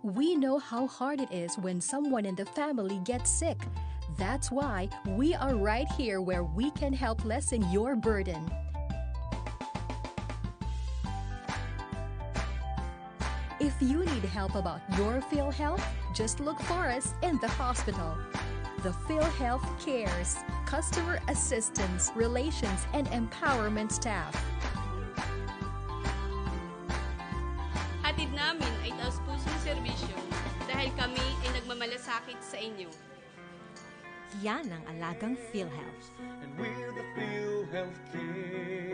We know how hard it is when someone in the family gets sick. That's why we are right here where we can help lessen your burden. If you need help about your PhilHealth, just look for us in the hospital. The PhilHealth Cares, Customer Assistance, Relations, and Empowerment Staff. Hatid namin ay taus-pusong serbisyo dahil kami ay nagmamalasakit sa inyo. Yan ang alagang PhilHealth. And we're the PhilHealth Cares.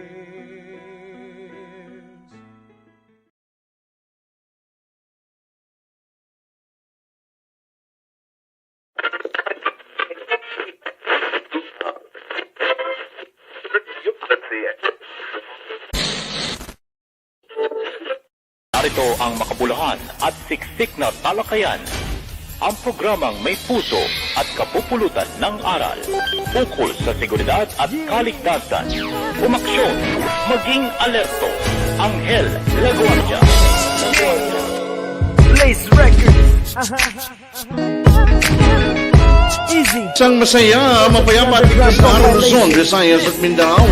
Narito ang makabuluhan at siksik na talakayan. Ang programang may puso at kapupulutan ng aral. Ukol sa seguridad at kaligtasan. Umaksyon, maging alerto. Anghel de la Guardia. Blaze Records. Easy. Isang masaya, mapayapa at ligtas na araw Luzon, Visayas at Mindanao.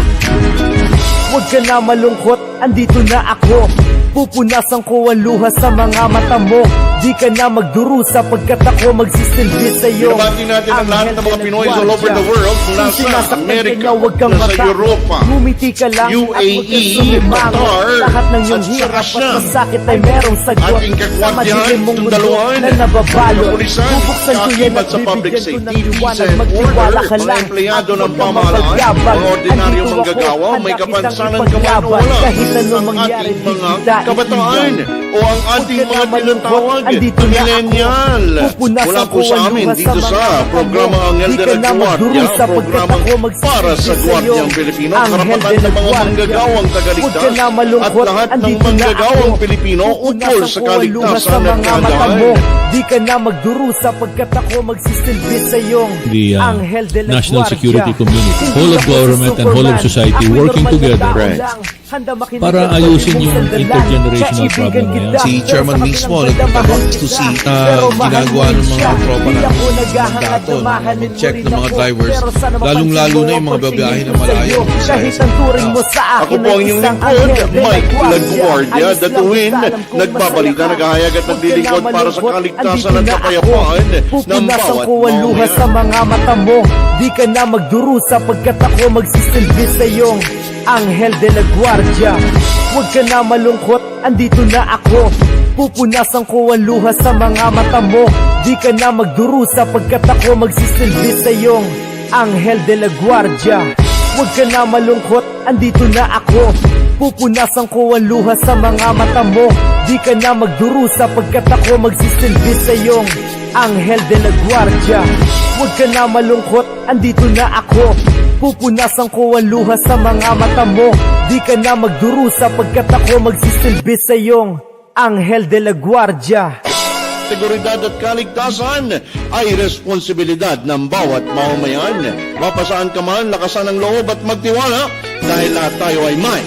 Huwag ka na malungkot, andito na ako. Pupunasan ko ang luha sa mga mata mo. Di ka na magdurusa pagkat ako magsisilbi sa'yo. Binabati natin ang lahat ng mga Pinoy all over the world, mula sa Amerika, nasa Europa, ngumiti ka lang UAE, Qatar, lahat ng iyong at sa hirap at Russia. masakit ay merong sagot. Ating Sa kaguardiyahan, madilim mong mundo sundaluhan, na nababalo, kapulisan, bubuksan ko yan at kaakibat sa public bibigyan ko ng safety, liwanag. peace and Magtiwala order, ka mga lang empleyado at ng huwag kang pamahalaan, mapagyabang. mga ordinaryong Andito manggagawa, ako, may handa kapansanan kitang ka man o ipaglaban. wala, Kahit anong ang mangyari, ating mga di kita kabataan iiwan. o ang ating Huwag ka mga na malungkot, tinatawag andito na na ako. millennial. Pupunasan Mula po ko sa ang amin luha dito sa sa mga programang mata mo. Anghel Di de ka la na Guardia, magdurusa pagkat programang ako magsisilbi para sa sa'yo. Guardiang Pilipino, Anghel karapatan de la ng mga Guardia. manggagawang Huwag tagaligtas ka na at malungkot, lahat ng andito na manggagawang ako. Pilipino ukol sa Pupunasan ko ang luha sa kaligtasan at mga mata kahandaan. mo. Di ka na magdurusa pagkat ako magsisilbi sa'yong The Anghel de la national Guardia. security community, Hindi whole of ako si government and whole of Superman. society Ako'y working normal na together tao Right. lang. Handa makinig para at ayusin pwede yung mong sandalan. intergenerational Kaibigan problem na yan. kita, Si pero Chairman sa mismo kabilang nagtatanong banda, to see pero mahal ginagawa mo ng siya. mga tropa Di natin ako ng naghahangad dato na mahalin mo mag-check rin ng mga ako. drivers, Pero sana mapansin lalong-lalo mo na yung mga ang babiyahe pagtingin na ko malayo. sa'yo. Kahit ang turing mo sa Ako akin po ay ang inyong isang lingkod, Anghel de la Mike Guardia. Guardia, Ayos lang datuin, basta alam kong nagbabalita, masaya ka. naghahayag at Huwag ka naglilingkod na para sa malungkot, kaligtasan andito at na kapayapaan ako. ng Pupunasan bawat ko ang luha sa mamamayan. mga mata mo. Di ka na magdurusa pagkat ako magsisilbi sa'yong Anghel de la Guardia. Huwag ka na malungkot, andito na ako. Pupunasan ko ang luha sa mga mata mo. Di ka na magdurusa pagkat ako magsisilbi sa'yong Anghel de la Guardia. Huwag ka na malungkot, andito na ako. Pupunasan ko ang luha sa mga mata mo. Di ka na magdurusa pagkat ako magsisilbi sa'yong Anghel de la Guardia. Huwag ka na malungkot, andito na ako. Pupunasan ko ang luha sa mga mata mo. Di ka na magdurusa pagkat ako magsisilbi sa'yong Anghel de la Guardia. Seguridad at kaligtasan ay responsibilidad ng bawat mamamayan. Mapasaan ka man, lakasan ang loob at magtiwala dahil lahat tayo ay may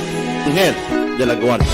Anghel de la Guardia.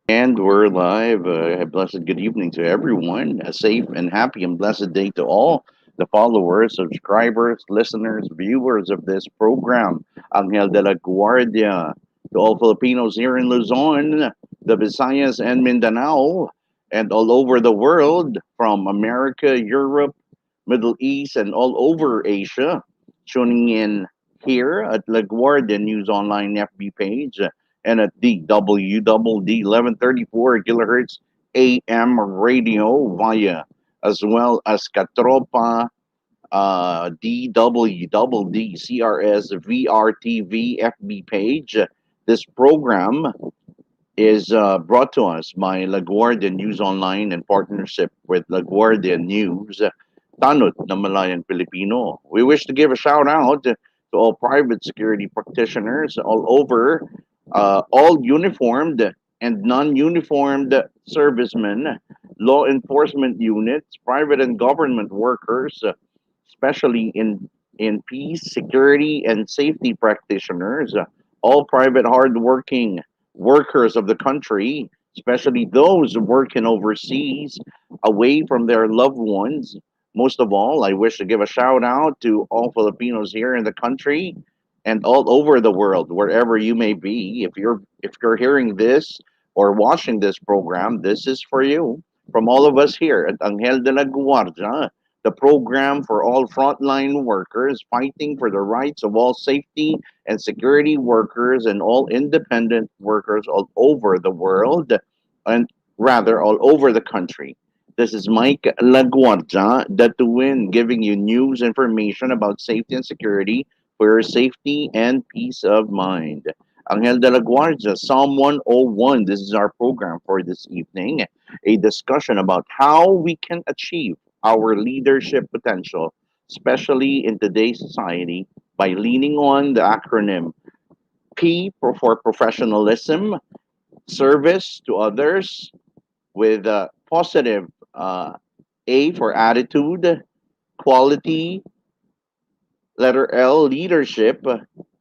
And we're live. A blessed good evening to everyone. A safe and happy and blessed day to all the followers, subscribers, listeners, viewers of this program. Anghel de la Guardia. To all Filipinos here in Luzon, the Visayas and Mindanao, and all over the world, from America, Europe, Middle East, and all over Asia, tuning in here at La Guardia News Online FB page and at the WWD 1134 kilohertz AM radio via, as well as Katropa, DWWD CRS VRTV FB page. This program is brought to us by La Guardia News Online in partnership with La Guardia News, Tanut na Malayang Pilipino. We wish to give a shout out to all private security practitioners all over, all uniformed and non-uniformed servicemen law enforcement units, private and government workers, especially in peace, security, and safety practitioners, all private hardworking workers of the country, especially those working overseas, away from their loved ones. Most of all, I wish to give a shout out to all Filipinos here in the country and all over the world, wherever you may be. If you're hearing this or watching this program, this is for you. From all of us here at Anghel de la Guardia, the program for all frontline workers fighting for the rights of all safety and security workers and all independent workers all over the world, and rather all over the country. This is Mike LaGuardia, DATUIN, giving you news information about safety and security for your safety and peace of mind. Angel de la Guardia, Psalm 101. This is our program for this evening. A discussion about how we can achieve our leadership potential, especially in today's society, by leaning on the acronym P for professionalism, service to others, with positive A for attitude, quality, letter L, leadership,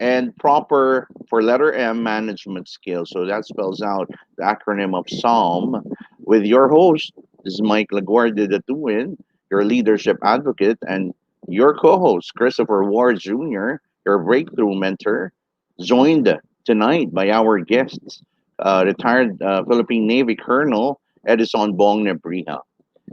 and proper for letter M, management skills. So that spells out the acronym of Psalm. With your host, this is Mike LaGuardia, the Tuwin, your leadership advocate, and your co-host, Christopher Ward Jr., your breakthrough mentor, joined tonight by our guests, retired Philippine Navy Colonel Edison Bong Nebriha.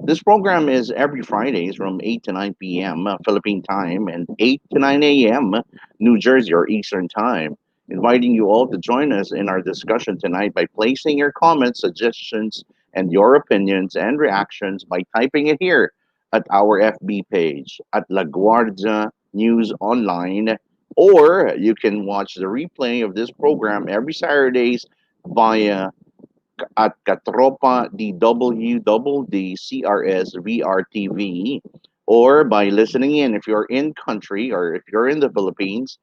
This program is every Fridays from 8 to 9 p.m. Philippine time and 8 to 9 a.m. New Jersey or Eastern time. Inviting you all to join us in our discussion tonight by placing your comments, suggestions, and your opinions and reactions by typing it here at our FB page at La Guardia News Online, or you can watch the replay of this program every Saturdays via at Katropa DWDD CRS VRTV, or by listening in if you're in country or if you're in the Philippines,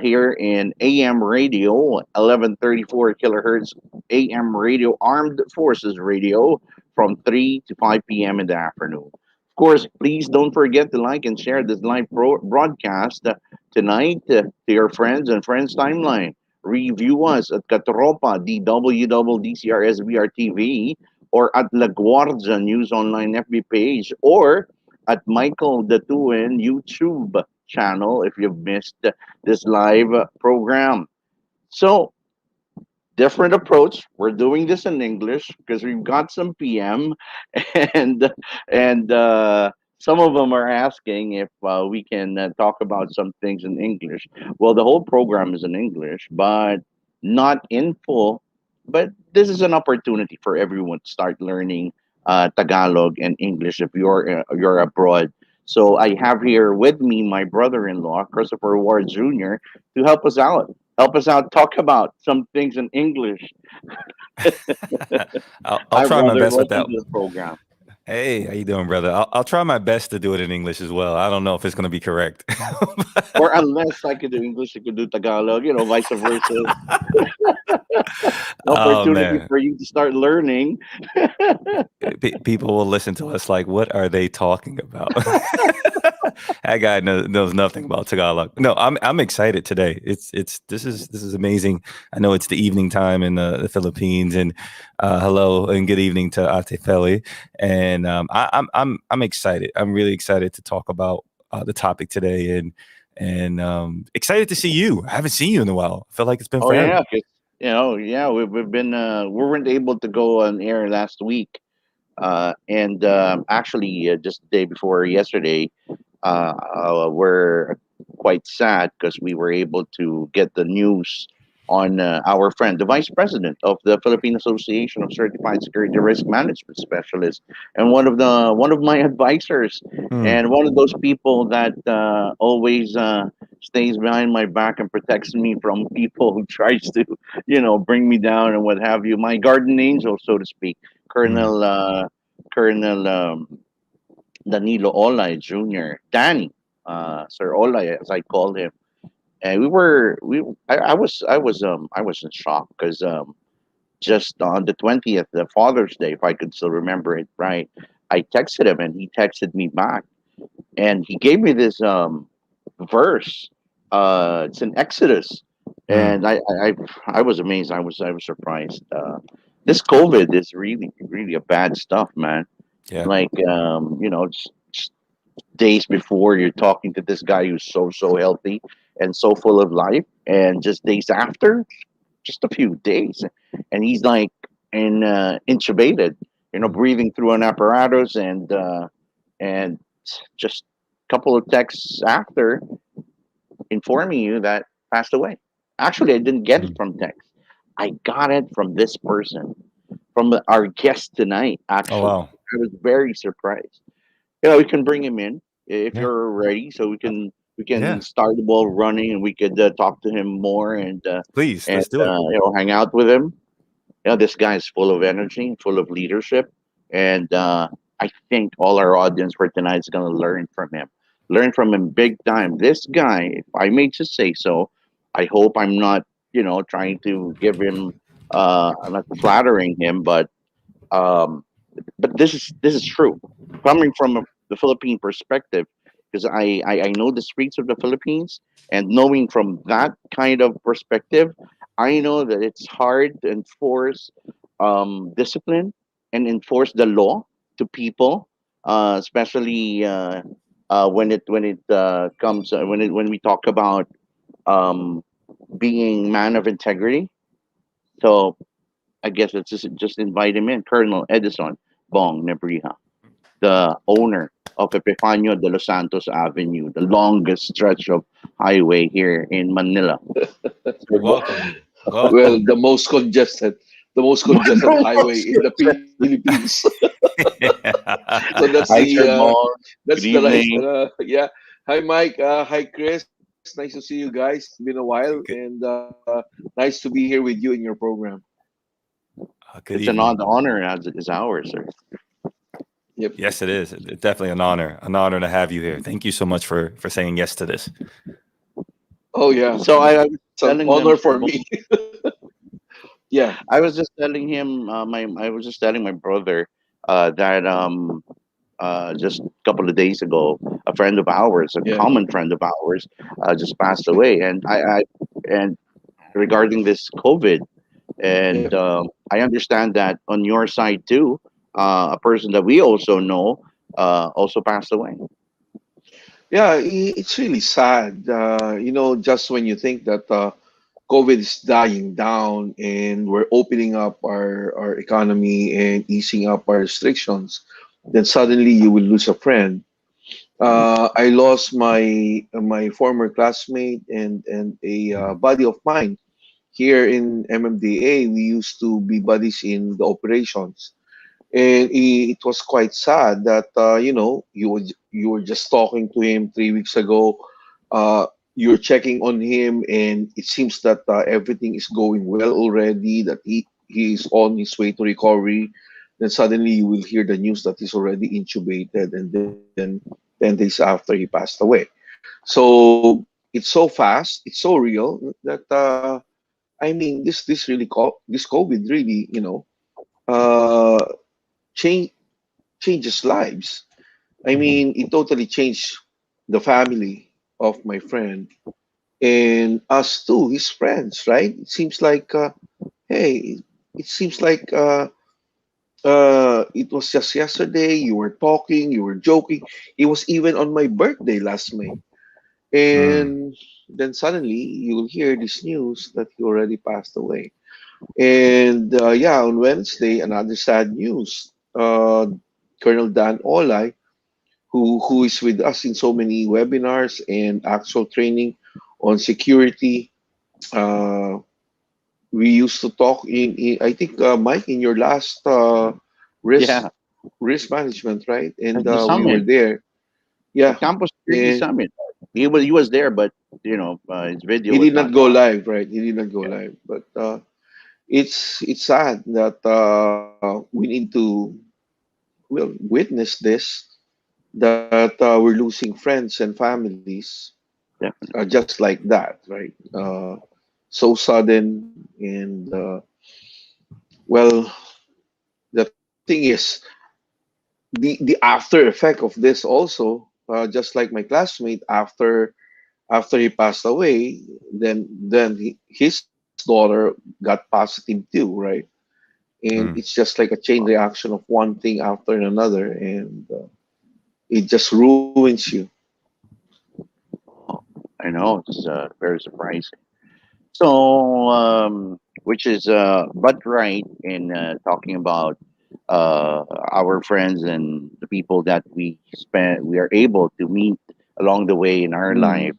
here in AM radio 1134 kilohertz, AM radio, Armed Forces radio, from 3 to 5 p.m. in the afternoon. Of course, please don't forget to like and share this live broadcast tonight to your friends and friends timeline. Review us at Katropa DWDCRSBRTV, or at La Guardia News Online FB page, or at Michael Datuin YouTube channel if you've missed this live program. So, different approach. We're doing this in English because we've got some PM, and and some of them are asking if we can talk about some things in English. Well, the whole program is in English, but not in full. But this is an opportunity for everyone to start learning Tagalog and English if you're abroad. So I have here with me my brother-in-law, Christopher Ward Jr., to help us out. Help us out. Talk about some things in English. I'll Hi, try my brother. best with Welcome that. to the program. Hey, how you doing, brother? I'll try my best to do it in English as well. I don't know if it's going to be correct. Or unless I could do English, I could do Tagalog. Vice versa. Oh Opportunity man, for you to start learning. People will listen to us like, what are they talking about? That guy knows nothing about Tagalog. No, I'm excited today. This is amazing. I know it's the evening time in the Philippines, and hello and good evening to Ate Feli. And I'm excited. I'm really excited to talk about the topic today, and excited to see you. I haven't seen you in a while. I feel like it's been Oh forever. yeah, 'cause, yeah, we've been we weren't able to go on air last week, and actually just the day before yesterday, we're quite sad because we were able to get the news on our friend, the vice president of the Philippine Association of Certified Security Risk Management Specialists, and one of my advisors, Hmm. and one of those people that always stays behind my back and protects me from people who tries to, bring me down and what have you. My guardian angel, so to speak, Hmm. Colonel Danilo Olay Jr., Danny, Sir Olay, as I call him. And I was in shock because just on the 20th, the Father's Day, if I could still remember it right, I texted him and he texted me back, and he gave me this verse. It's in Exodus, Mm, and I was amazed. I was surprised. This COVID is really really a bad stuff, man. yeah. Like just days before you're talking to this guy who's so healthy and so full of life, and just days after, just a few days, and he's like intubated, Mm, breathing through an apparatus, and just a couple of texts after informing you that passed away. Actually, I didn't get it mm. from text. I got it from this person, from our guest tonight. Oh Actually, wow. I was very surprised. We can bring him in if Yeah. you're ready, so we can Yeah. start the ball running, and we could talk to him more, Please, and let's do it. hang out with him. This guy is full of energy, full of leadership, and I think all our audience for tonight is going to learn from him big time. This guy, if I may just say so, I hope I'm not, trying to give him, I'm not flattering him, um, but this is true, coming from the Philippine perspective, because I know the streets of the Philippines, and knowing from that kind of perspective, I know that it's hard to enforce discipline and enforce the law to people, especially when it comes when we talk about um, being man of integrity. So I guess let's just invite him in, Colonel Edison Bong Nebriha, the owner of Epifanio de los Santos Avenue, the longest stretch of highway here in Manila. So, Welcome. Well, Welcome. the most congested highway in the Philippines. So hi, Sir Bong. that's Good the right. evening. Yeah. Hi, Mike. Hi, Chris. Nice to see you guys. It's been a while, Good, and nice to be here with you in your program. good It's an evening. honor as it is ours, sir. Yep. Yes, it is. It's definitely an honor. An honor to have you here. Thank you so much for saying yes to this. Oh yeah, So I was it's an telling them, honor Sir for Bong, me. Yeah. I was just telling him, I was just telling my brother that just a couple of days ago, a friend of ours, a Yeah. common friend of ours, just passed away, and regarding this COVID, Yeah. and I understand that on your side too, a person that we also know also passed away. Yeah, it's really sad. Just when you think that COVID is dying down and we're opening up our economy and easing up our restrictions, then suddenly you will lose a friend. I lost my former classmate and a Mhm. buddy of mine here in MMDA. We used to be buddies in the operations, and it was quite sad that you were just talking to him 3 weeks ago. You're checking on him, and it seems that everything is going well already. That he is on his way to recovery. Then suddenly you will hear the news that he's already intubated, and then 10 days after he passed away. So it's so fast, it's so real that I mean this COVID really uh, change changes lives. I Mhm. mean, it totally changed the family of my friend and us too, his friends, right? It seems like, hey, it seems like it was just yesterday. You were talking, you were joking. It was even on my birthday last May. Mm. And then suddenly you will hear this news that he already passed away. And yeah, on Wednesday, another sad news. Colonel Dan Olay, who is with us in so many webinars and actual training on security. Uh, we used to talk in I think Mike in your last risk Yeah, risk management, right? at And the we were summit, there. the Yeah, Campus Security and Summit. He was there, but his video he was did not not go on. live, right? He did not go Yeah. live, but it's sad that we need to witness this that we're losing friends and families just like that, right? So sudden, and Well, the thing is, the after effect of this also, just like my classmate, after he passed away, his daughter got positive too, right? And it's Mm. just like a chain reaction of one thing after another, and it just ruins you. I know it's very surprising. So, which is but right in talking about our friends and the people that we are able to meet along the way in our Mm, life.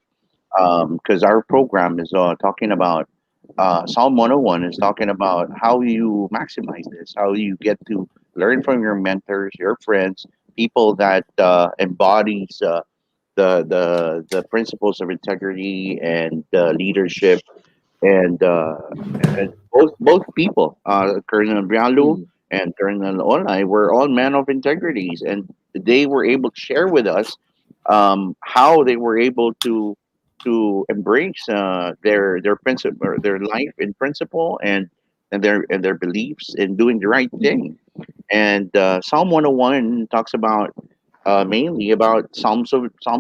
Because our program is talking about Psalm 101 is talking about how you maximize this, how you get to learn from your mentors, your friends, people that embodies the principles of integrity and leadership and both people, Colonel Brialu mm, and Colonel Olay, were all men of integrities, and they were able to share with us how they were able to embrace their principle, or their life in principle, and their beliefs in doing the right thing. And Psalm 101 talks about mainly about Psalm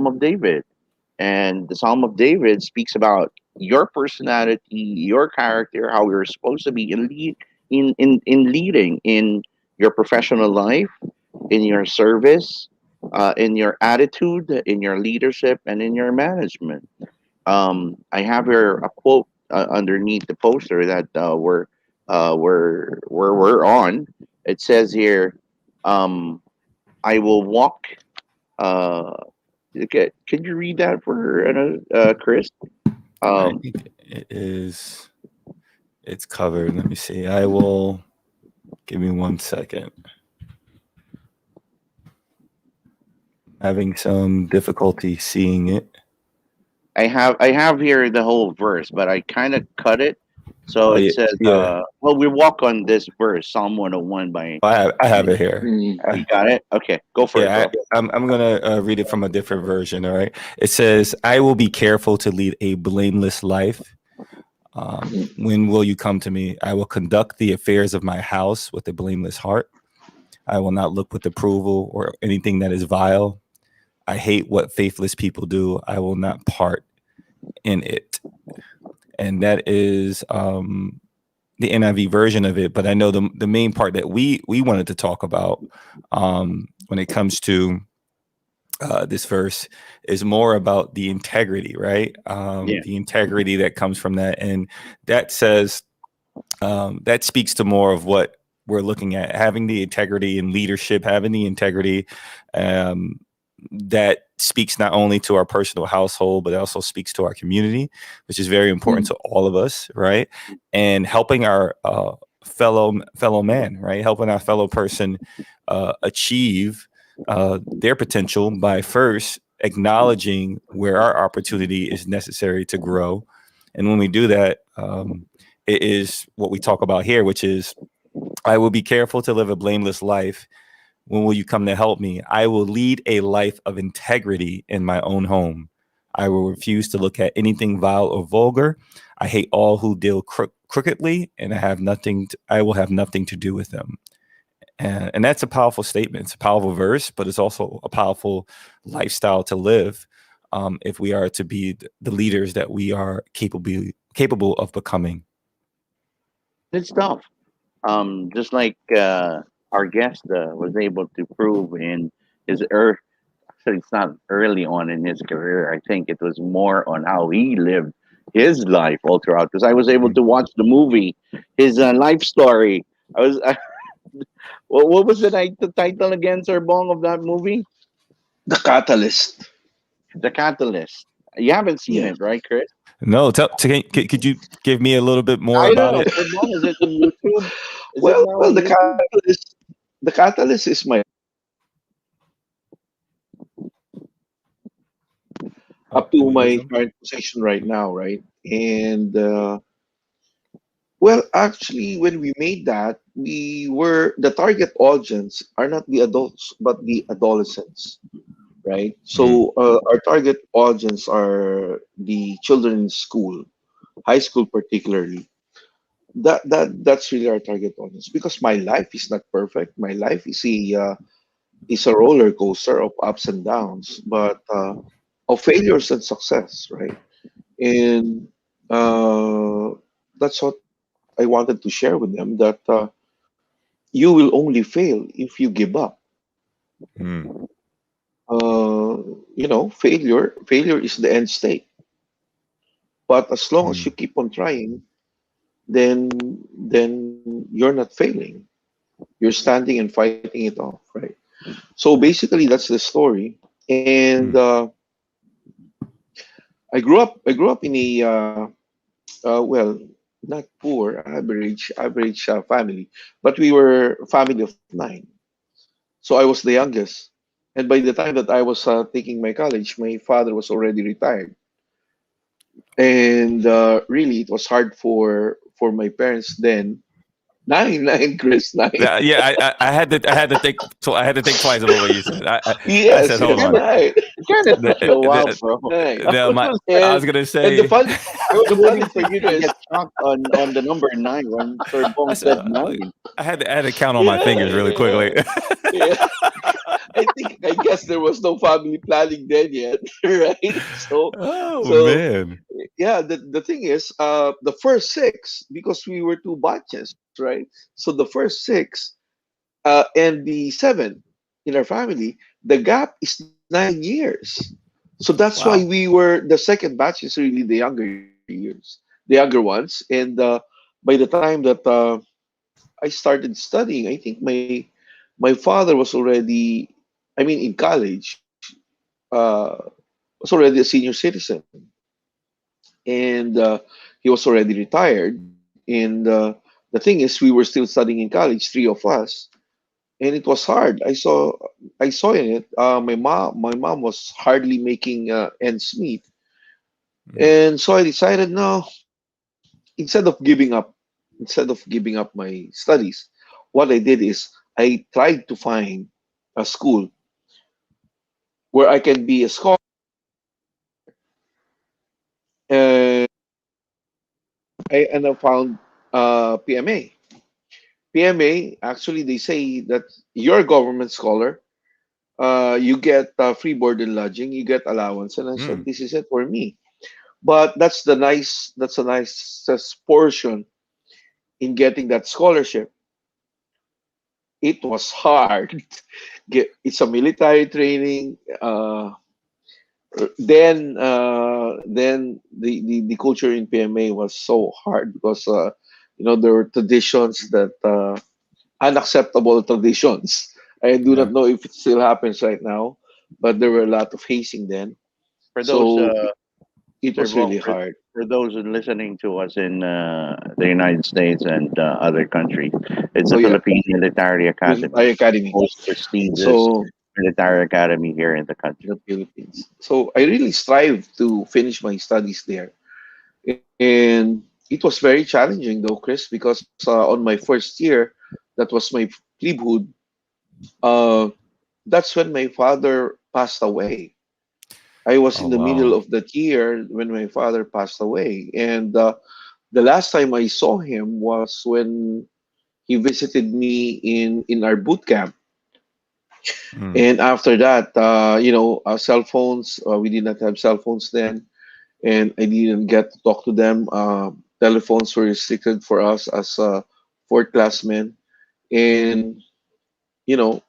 of David, and the Psalm of David speaks about your personality, your character, how you're supposed to be in leading in your professional life, in your service, in your attitude, in your leadership, and in your management. I have here a quote underneath the poster that we're on. It says here, um, "I will walk." Uh, okay, can you read that for Chris? I Um, think it is. It's covered. Let me see. I will. Give me 1 second. Having some difficulty seeing it. I have here the whole verse, but I kind of cut it. So Oh it yeah, says, yeah. well, we walk on this verse, Psalm 101 by. I have it here. mm. You got it? Okay, go for it, Yeah, bro. I'm gonna read it from a different version. All right, it says, "I will be careful to lead a blameless life. When will you come to me? I will conduct the affairs of my house with a blameless heart. I will not look with approval or anything that is vile. I hate what faithless people do. I will not part in it." And that is the NIV version of it. But I know the main part that we wanted to talk about when it comes to this verse is more about the integrity, right? Yeah. The integrity that comes from that, and that says that speaks to more of what we're looking at: having the integrity in leadership, having the integrity um, that speaks not only to our personal household, but it also speaks to our community, which is very important Mm, to all of us, right? And helping our fellow man, right? Helping our fellow person achieve their potential by first acknowledging where our opportunity is necessary to grow. And when we do that, it is what we talk about here, which is, "I will be careful to live a blameless life. When will you come to help me? I will lead a life of integrity in my own home. I will refuse to look at anything vile or vulgar. I hate all who deal crookedly, and I will have nothing to do with them." And that's a powerful statement. It's a powerful verse, but it's also a powerful lifestyle to live if we are to be the leaders that we are capable of becoming. It's tough. Just like our guest was able to prove in his earth. Actually, it's not early on in his career. I think it was more on how he lived his life all throughout. Because I was able to watch the movie, his life story. I was. What was the title again, Sir Bong, of that movie? The catalyst. The Catalyst. You haven't seen Yeah. it, right, Chris? No, could you give me a little bit more I don't about know. it? Sir Bong, is it on YouTube? Is it Well, now well, on YouTube? the catalyst is my Oh, up do to we lose my them? current position right now, right? And well, actually, when we made that, we were the target audience are not the adults, but the adolescents, right? Mm, So our target audience are the children in school, high school particularly. that's really our target audience, because my life is not perfect. My life is a roller coaster of ups and downs, but of failures and success, right? And that's what I wanted to share with them, that you will only fail if you give up. Mm. Failure is the end state. But as long as you Mm. keep on trying, then you're not failing. You're standing and fighting it off, right? So basically, that's the story. And Mm. I grew up in a well, not poor, average family, but we were a family of nine. So I was the youngest. And by the time that I was taking my college, my father was already retired. And really, it was hard for my parents then. Nine, Chris, nine. Yeah, I had to think. I had to think twice about what you said. I said, Yes, hold yes, on. nine, It kind of took The, you a while, the, bro. nine. I was And gonna and the say. fun I was the funny waiting for thing, you to Chris, get shocked on the number nine when Sir I Bong said, said nine. I had to count on my yeah, fingers really yeah, quickly. yeah. I guess there was no family planning then yet, right? Oh So man. yeah, the thing is, the first six, because we were two batches, right? So the first six and the seven in our family, the gap is 9 years. So that's why Wow. we were the second batch is really the younger years, the younger ones. And by the time that I started studying, I think my father was already, I mean, in college, uh, was already a senior citizen, and he was already retired. And the thing is, we were still studying in college, three of us, and it was hard. I saw in it. My mom was hardly making ends meet, Mm. and so I decided, no, instead of giving up my studies, what I did is I tried to find a school where I can be a scholar. And I found PMA. PMA, actually, they say that you're a government scholar. You get free board and lodging, you get allowance, and I said, Mm. this is it for me. But that's a nice portion in getting that scholarship. It was hard. It's a military training. Then the culture in PMA was so hard because there were traditions that unacceptable traditions. I do not Yeah. know if it still happens right now, but there were a lot of hazing then. For those, So it Sir was Bong, really hard. for those listening to us in the United States and other countries, it's Oh the yeah, Philippine Military Academy, military academy. most prestigious So military academy here in the country. the Philippines. So I really strive to finish my studies there. And it was very challenging though, Chris, because on my first year, that was my plebhood, uh, that's when my father passed away. I was Oh in the middle wow. of that year when my father passed away. And the last time I saw him was when he visited me in our boot camp. Mm. And after that, cell phones, we did not have cell phones then, and I didn't get to talk to them. Telephones were restricted for us as fourth classmen, and you know,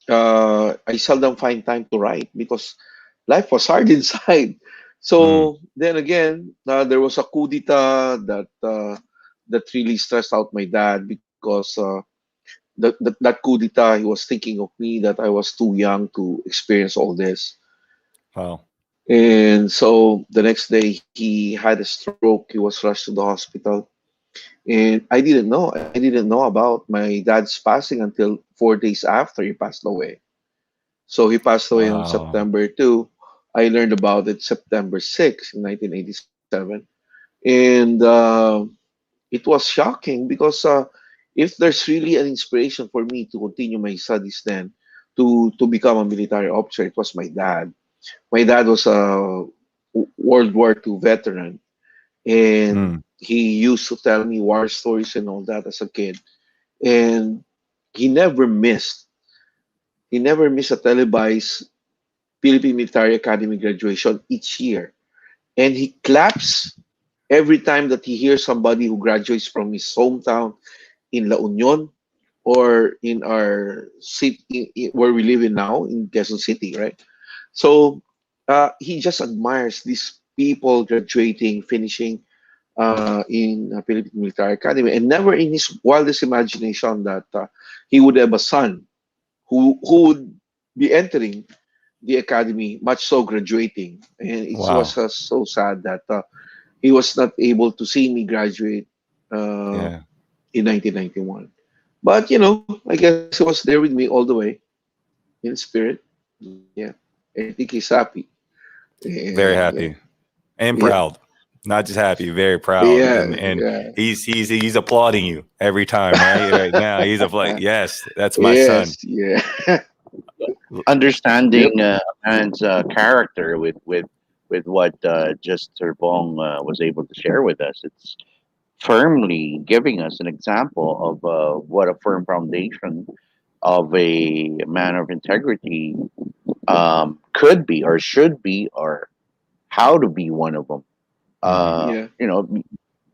I seldom find time to write because life was hard inside. Mm. So then again, there was a coup d'etat that really stressed out my dad because that coup d'etat, he was thinking of me that I was too young to experience all this. Wow. And so the next day he had a stroke. He was rushed to the hospital. And I didn't know. I didn't know about my dad's passing until 4 days after he passed away. So he passed away on Wow. September 2. I learned about it September 6 in 1987. And it was shocking because if there's really an inspiration for me to continue my studies then, to become a military officer, it was my dad. My dad was a World War II veteran, and Mm. he used to tell me war stories and all that as a kid, and he never missed. He never missed a televised Philippine Military Academy graduation each year, and he claps every time that he hears somebody who graduates from his hometown in La Union or in our city where we live in now in Quezon City, right? So he just admires these people graduating, finishing in Philippine Military Academy, and never in his wildest imagination that he would have a son who would be entering the academy, much so graduating. And it was Wow. so sad that he was not able to see me graduate uh, Yeah. in 1991. But I guess he was there with me all the way in spirit. Yeah, I think he's happy. Very And happy and yeah, proud. Not just happy, very proud. yeah, And yeah. he's applauding you every time, right? Right now he's like, yes, that's my son. Yes, yeah. Yep. Understanding a man's character with what just Sir Bong was able to share with us. It's firmly giving us an example of what a firm foundation of a man of integrity could be or should be or how to be one of them. Hmm. Yeah. You know,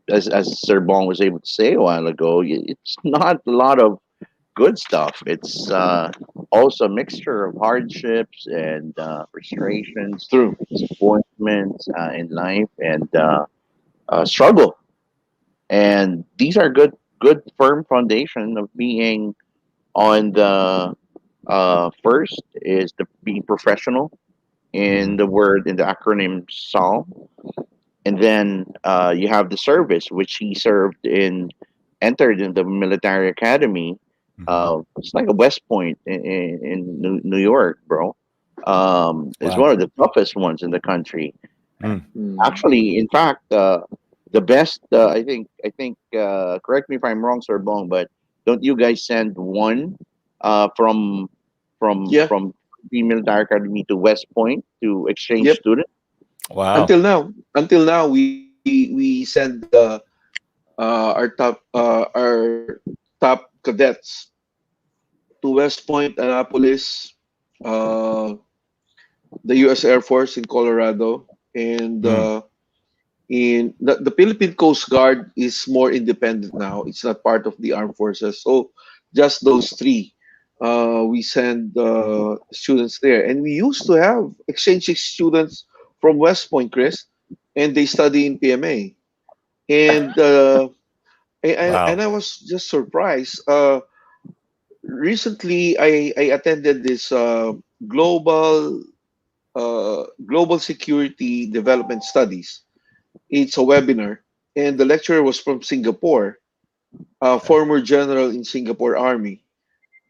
as Sir Bong was able to say a while ago, it's not a lot of good stuff. It's also a mixture of hardships and frustrations, True. disappointments in life, and struggle. And these are good, firm foundation of being on the first is the being professional Hmm. in the word in the acronym Psalm, and then you have the service which he served in, entered in the military academy. Hmm. It's like a West Point in New York, bro. It's Wow. one of the toughest ones in the country. Mm. Mm. Actually, in fact, the best. I think. Correct me if I'm wrong, Sir Bong, but don't you guys send one from Yeah. the military academy to West Point to exchange Yep. student? Wow. Until now, we send our top cadets to West Point, Annapolis, uh, the U.S. Air Force in Colorado, and Mm. in the Philippine Coast Guard is more independent now. It's not part of the armed forces. So just those three, we send students there. And we used to have exchange students from West Point, Chris, and they study in PMA. And Wow. I was just surprised. Recently, I attended this global security development studies. It's a webinar, and the lecturer was from Singapore, a Okay. former general in Singapore Army.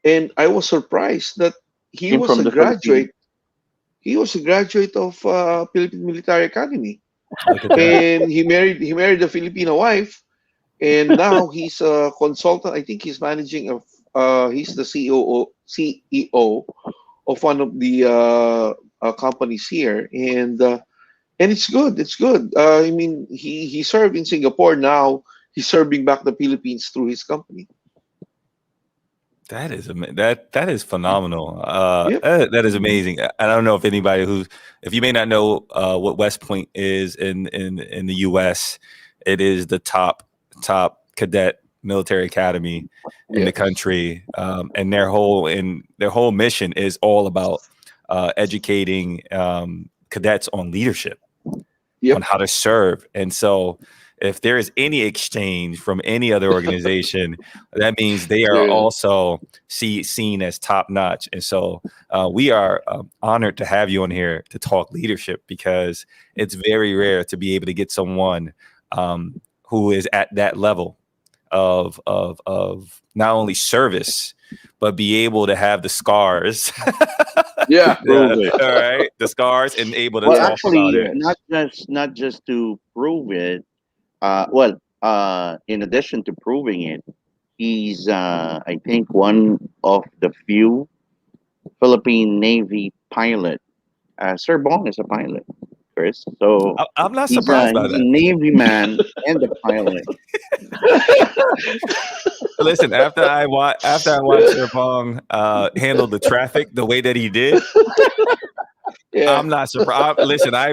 And I was surprised that he Came was from a the Philippines. graduate. He was a graduate of Philippine Military Academy, Look at that. and he married a Filipino wife, and now he's a consultant. I think he's managing of he's the CEO of one of the companies here, and it's good. It's good. I mean, he served in Singapore. Now he's serving back the Philippines through his company. That is that is phenomenal. Yep. That is amazing. I don't know if anybody who's, if you may not know what West Point is in the U.S., it is the top cadet military academy in the Yes. country, and their whole mission is all about educating cadets on leadership, on Yep. how to serve. And so if there is any exchange from any other organization, that means they are Yeah. also seen as top notch. And so we are honored to have you on here to talk leadership, because it's very rare to be able to get someone who is at that level of not only service, but be able to have the scars. Yeah. Prove it. All right, the scars, and able to Well, Yes. talk about actually, it. not just to prove it. In addition to proving it, he's I think one of the few Philippine Navy pilot. Sir Bong is a pilot, Chris. So I'm not he's surprised by a that. Navy man and a pilot. Listen, after I watched Sir Bong handle the traffic the way that he did, Yeah. I'm not surprised. Listen, I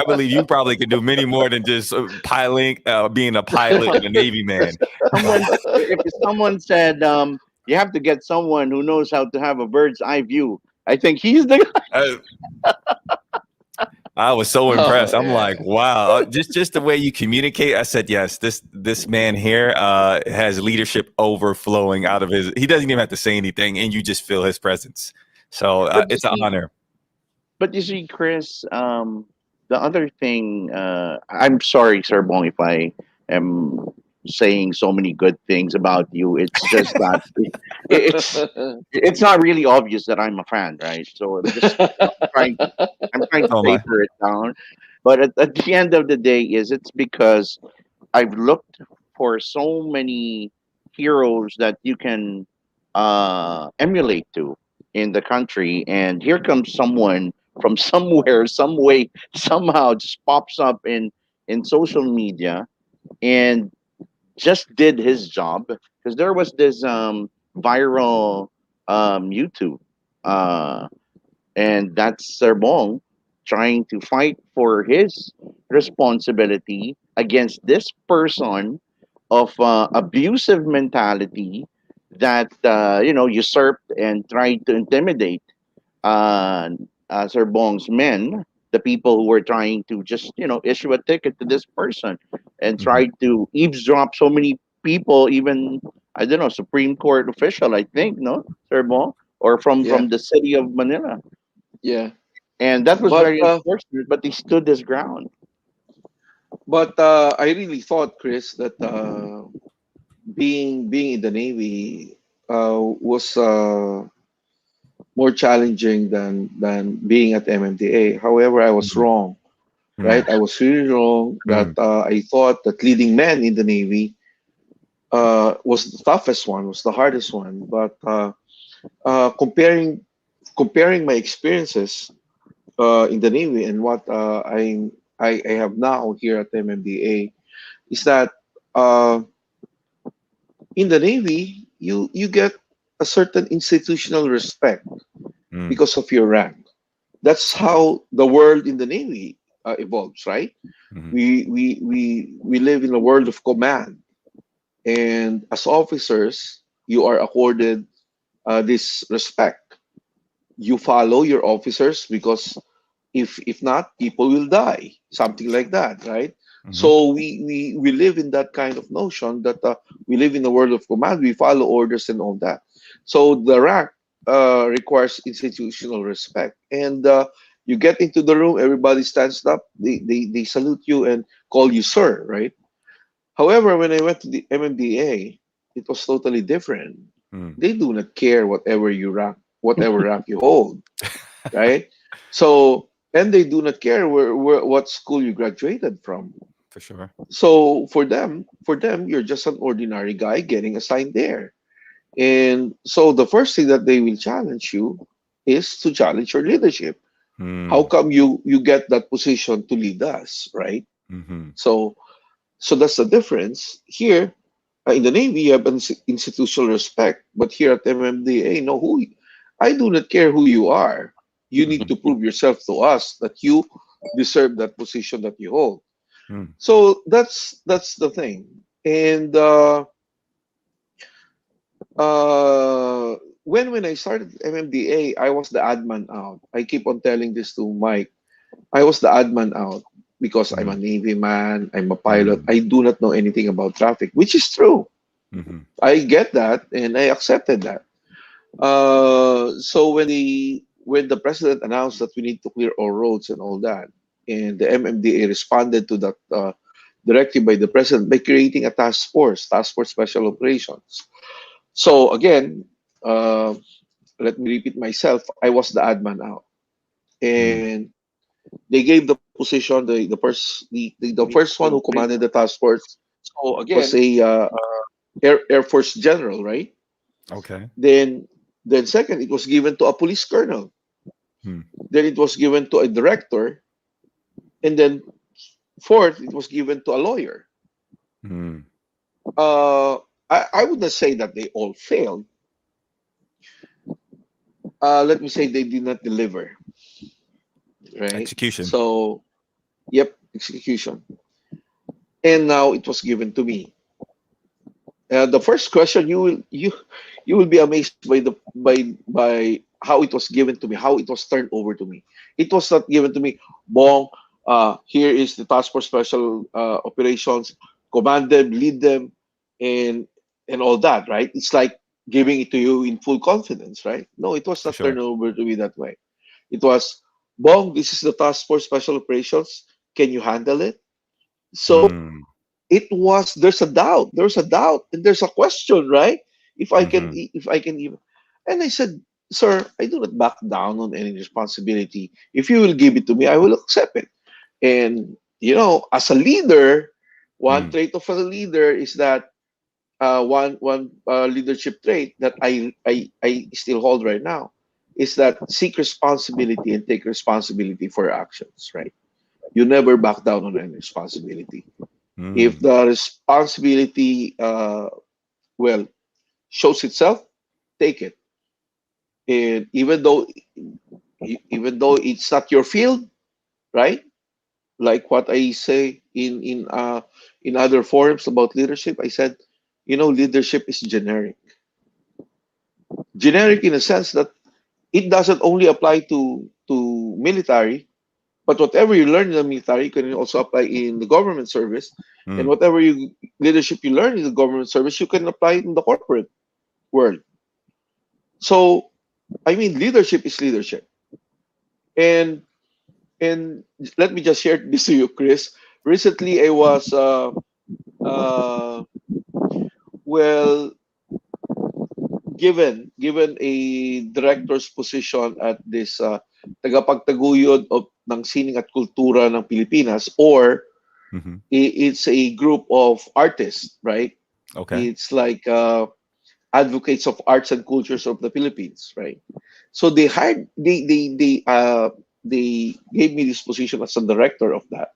believe you probably could do many more than just piloting, being a pilot and a Navy man. If someone said, you have to get someone who knows how to have a bird's eye view, I think he's the guy. I was so impressed. I'm yeah. like, wow, just the way you communicate. I said, yes, this man here has leadership overflowing out of his. He doesn't even have to say anything, and you just feel his presence. So it's an honor. But you see, Chris, the other thing, I'm sorry, Sir Bong, if I am saying so many good things about you. It's just that it's not really obvious that I'm a fan, right? So trying, I'm trying to Oh my. taper it down. But at the end of the day, it's because I've looked for so many heroes that you can emulate to in the country, and here comes someone from somewhere, some way, somehow just pops up in social media and just did his job, because there was this viral YouTube, uh, and that's Serbong trying to fight for his responsibility against this person of abusive mentality that usurped and tried to intimidate uh, Serbong's men, the people who were trying to just issue a ticket to this person and Mhm. tried to eavesdrop so many people, even I don't know, Supreme Court official, I think, no, Serbong, or Yeah. from the city of Manila. Yeah. And that was But very unfortunate, but he stood his ground. I really thought, Chris, that being in the Navy was more challenging than being at MMDA. However, I was Mhm. wrong, Mhm. right? I was really wrong that Mhm. I thought that leading men in the Navy was the toughest one, was the hardest one. But comparing my experiences in the Navy and what I have now here at MMDA is that uh, in the Navy you get a certain institutional respect Mm. because of your rank. That's how the world in the Navy evolves, right? Mhm. We live in a world of command, and as officers, you are accorded this respect. You follow your officers because if not, people will die, something like that, right? Mhm. So we live in that kind of notion that we live in a world of command. We follow orders and all that. So the rank requires institutional respect, and you get into the room, everybody stands up, they salute you and call you sir, right? However, when I went to the MMDA, it was totally different. Mm. They do not care whatever rank you hold, right? So, and they do not care what school you graduated from. For sure. So for them, you're just an ordinary guy getting assigned there. And so the first thing that they will challenge you is to challenge your leadership. How Mm. come you get that position to lead us, right? Mhm. So that's the difference. Here in the Navy, you have an institutional respect, but here at MMDA, no, I do not care who you are. You need to prove yourself to us that you deserve that position that you hold. Mm. So that's the thing. And uh, when I started MMDA, I was the odd man out. I keep on telling this to Mike. I was the odd man out because I'm a Mm. Navy man. I'm a pilot. Mm. I do not know anything about traffic, which is true. Mhm. I get that, and I accepted that. So when the president announced that we need to clear all roads and all that, and the MMDA responded to that directive by the president by creating a task force special operations. So again, uh, let me repeat myself. I was the odd man out, Mm. and they gave the position the first one who commanded the task force So was again, a Air Force general, right? Okay. Then second, it was given to a police colonel. Mm. Then it was given to a director, and then fourth, it was given to a lawyer. Mm. I would not say that they all failed. Let me say they did not deliver, right? Execution. So, yep, execution. And now it was given to me. The first question, you will be amazed by how it was given to me, how it was turned over to me. It was not given to me, Bong. Here is the task force special operations. Command them, lead them, and all that, right? It's like giving it to you in full confidence, right? No, it was For not turned sure. over to me that way. It was, Bong, this is the task force special operations. Can you handle it? So Mm. it was, there's a doubt, and there's a question, right? Mm-hmm. If I can even, and I said, sir, I do not back down on any responsibility. If you will give it to me, I will accept it. And as a leader, one Mm. trait of a leader is that one leadership trait that I still hold right now is that seek responsibility and take responsibility for your actions, right? You never back down on any responsibility. If Mm. the responsibility well shows itself, take it. And even though it's not your field, right? Like what I say in other forums about leadership, I said, leadership is generic. Generic in a sense that it doesn't only apply to military, but whatever you learn in the military, you can also apply in the government service, and Mm. whatever leadership you learn in the government service, you can apply it in the corporate world. So, I mean, leadership is leadership. And and let me just share this to you, Chris. Recently, I was uh, well given a director's position at this tagapagtaguyod of ng sining at kultura ng Pilipinas, or Mm-hmm. it's a group of artists, right? Okay. It's like advocates of arts and cultures of the Philippines, right? So they hired they gave me this position as a director of that.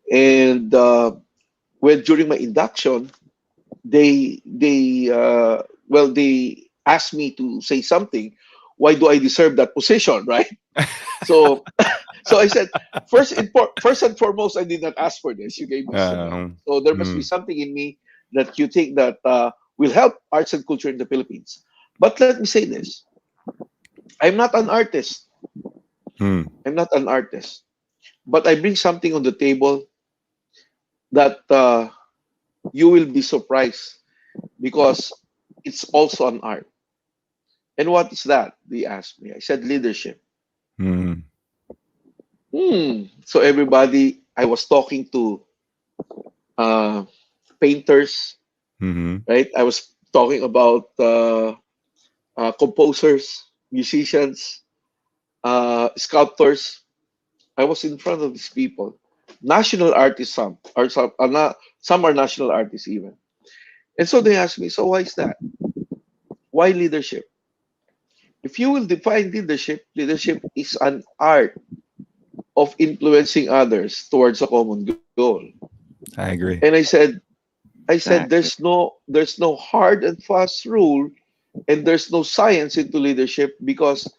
And when during my induction, they asked me to say something. Why do I deserve that position, right? So so I said, first and foremost, I did not ask for this. You gave this to me. Um, So there must be mm. something in me that you think that will help arts and culture in the Philippines. But let me say this: I'm not an artist. Mm. I'm not an artist. But I bring something on the table that you will be surprised, because it's also an art. And what is that? They asked me. I said leadership. Mm. So everybody, I was talking to uh, painters, Mm-hmm. right? I was talking about composers, musicians, sculptors. I was in front of these people, national artists, some are national artists even. And so they asked me, so why is that? Why leadership? If you will define leadership, leadership is an art of influencing others towards a common goal. I agree. And I said Exactly. there's no hard and fast rule, and there's no science into leadership, because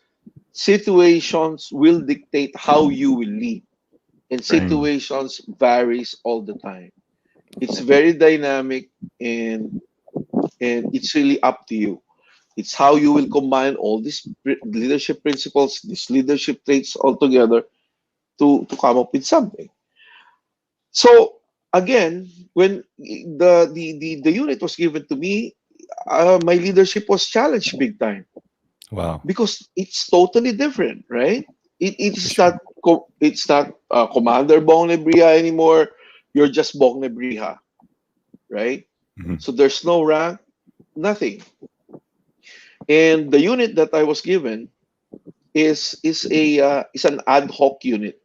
situations will dictate how you will lead, and Right. Mm. situations varies all the time. It's very dynamic, and it's really up to you. It's how you will combine all these leadership principles, these leadership traits all together to come up with something. So again, when the unit was given to me, my leadership was challenged big time, Wow. because it's totally different, right? For It's sure. not it's not Commander Bong Nebriha anymore. You're just Bong Nebriha, right? Mm-hmm. So there's no rank, nothing. And the unit that I was given is an ad hoc unit.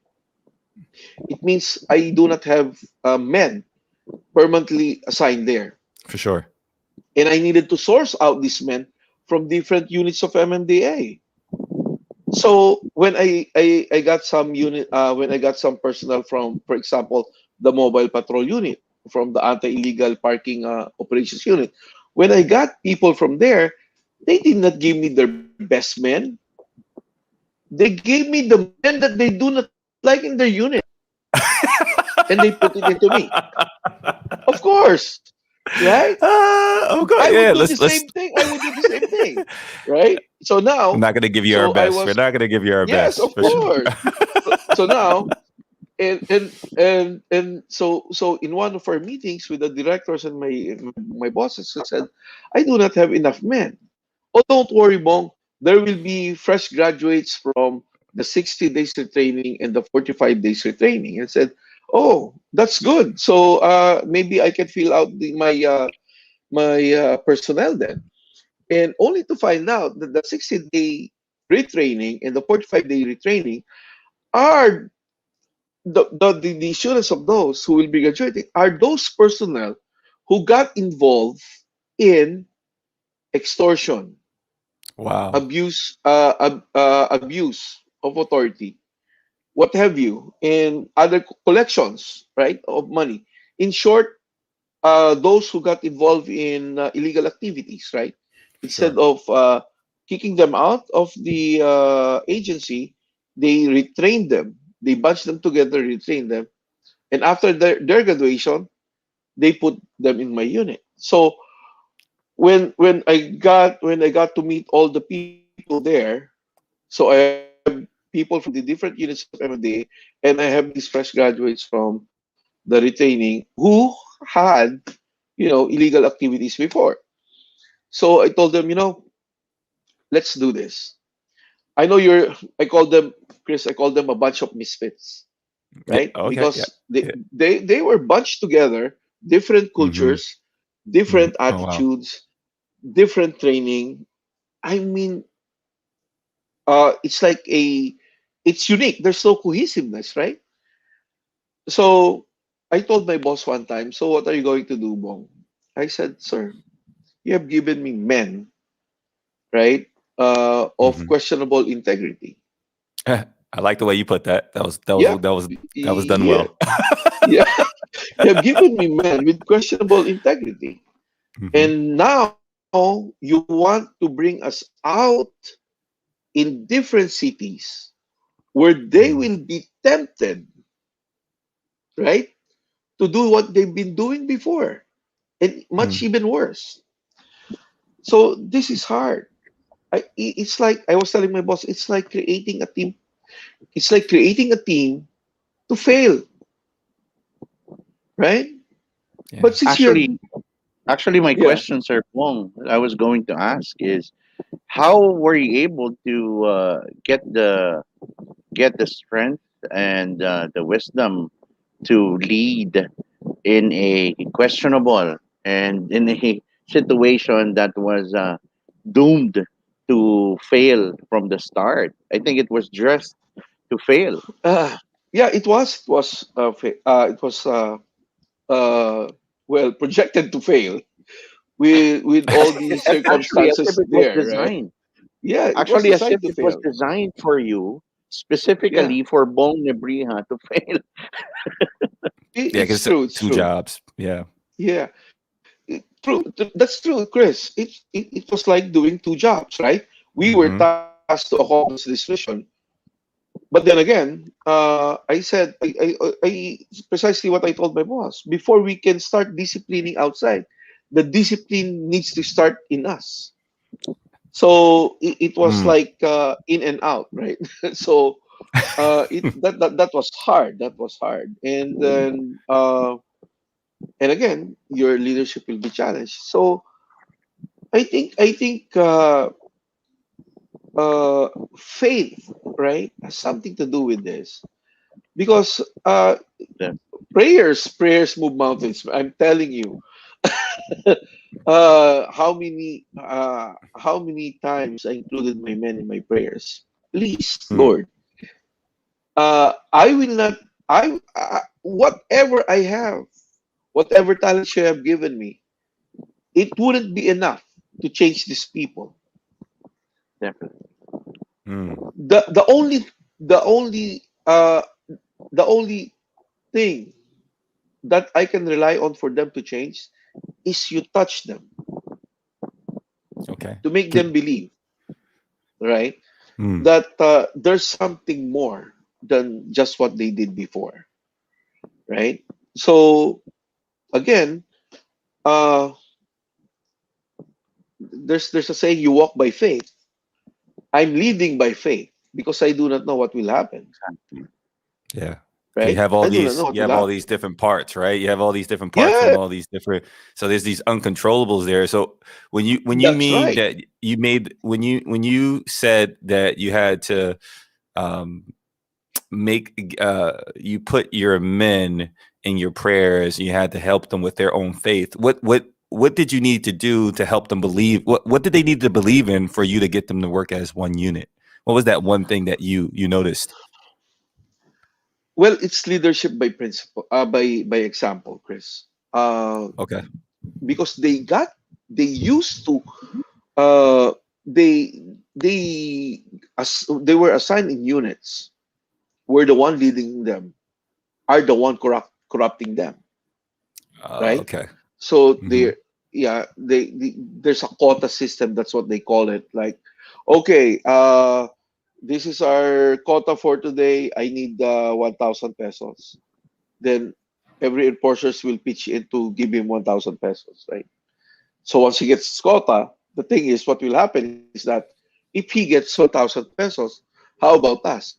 It means I do not have men permanently assigned there, For sure. and I needed to source out these men from different units of MMDA. So when I got some unit when I got some personnel from, for example, the mobile patrol unit, from the anti-illegal parking operations unit. When I got people from there, they did not give me their best men. They gave me the men that they do not like in their unit, and they put it into me. Of course, right? Okay, I would yeah. do the Let's. same thing. I would do the same thing, right? So We're now, not going to give you our so I best. We're was, not going to give you our yes, best of for sure. course. So now, and so in one of our meetings with the directors and my bosses, I said, I do not have enough men. Oh, don't worry, Bong. There will be fresh graduates from the 60 days retraining and the 45 days retraining. I said, oh, that's good. So maybe I can fill out my personnel then. And only to find out that the 60-day retraining and the 45-day retraining are the students of those who will be graduating are those personnel who got involved in extortion, Wow. abuse of authority, what have you, and other collections, right, of money. In short, those who got involved in illegal activities, right? Instead Sure. of kicking them out of the agency, they retrained them. They bunched them together, retrained them, and after their graduation, they put them in my unit. So when I got to meet all the people there, so I have people from the different units of MMDA, and I have these fresh graduates from the retraining who had, illegal activities before. So I told them, let's do this. I know I call them, Chris, I call them a bunch of misfits, Yeah. right? Okay. Yeah. Because they, Yeah. they, they were bunched together, different Mm-hmm. cultures, different Oh wow. attitudes, different training. I mean, it's unique. There's no cohesiveness, right? So I told my boss one time, so what are you going to do, Bong? I said, sir, you have given me men, right, of Mm-hmm. questionable integrity. I like the way you put that. Yep. That was done Yeah. well. Yeah. You have given me men with questionable integrity. Hmm. And now you want to bring us out in different cities where they Hmm. will be tempted, right, to do what they've been doing before and much even worse. So this is hard. It's like I was telling my boss, it's like creating a team. It's like creating a team to fail, right? Yeah. But since you have, Actually, my yeah, question, Sir Wong, I was going to ask is, how were you able to get the strength and the wisdom to lead in a questionable and in a situation that was doomed to fail from the start? I think it was just to fail. uh, yeah, it was uh, well projected to fail with all these Actually, as if circumstances it was there, right? designed. Yeah, it was Actually, as if designed to it was fail. designed for you, Yeah, specifically for Bong Nebriha to fail. Yeah. it's Because true. It's two true. jobs. Yeah. Yeah, true. That's true, Chris. It was like doing two jobs, right? We were Hmm. tasked to accomplish this mission, but then again, I said precisely what I told my boss. Before we can start disciplining outside, the discipline needs to start in us. So it was Mm. like in and out, right? So that was hard. That was hard, and again, your leadership will be challenged. So I think faith, right, has something to do with this because The- prayers move mountains. I'm telling you. How many times I included my men in my prayers? Please, Mm. Lord, I will not. Whatever I have, whatever talents you have given me, it wouldn't be enough to change these people. Definitely. Mm. The only the only thing that I can rely on for them to change is you touch them Okay. to make Get, them believe, right? mm, That there's something more than just what they did before, right? So again, uh, there's a saying, you walk by faith. I'm leading by faith because I do not know what will happen, yeah. You right? have all I do not these know what you will have all happen. these different parts, right? You have all these different parts from Yeah, all these different, so there's these uncontrollables there. So when you that's mean right. that you made when you said that you had to um make you put your men in your prayers, you had to help them with their own faith. What did you need to do to help them believe? What did they need to believe in for you to get them to work as one unit? What was that one thing that you noticed? Well, it's leadership by principle, by example, Chris. Okay. Because they used to uh, they they were assigned in units where the one leading them are the one corrupting them, right? Okay. So Hmm. there's a quota system. That's what they call it. Like, okay, this is our quota for today. I need 1,000 pesos. Then every enforcers will pitch in to give him 1,000 pesos, right? So once he gets his quota, the thing is, what will happen is that if he gets 1,000 pesos, how about us?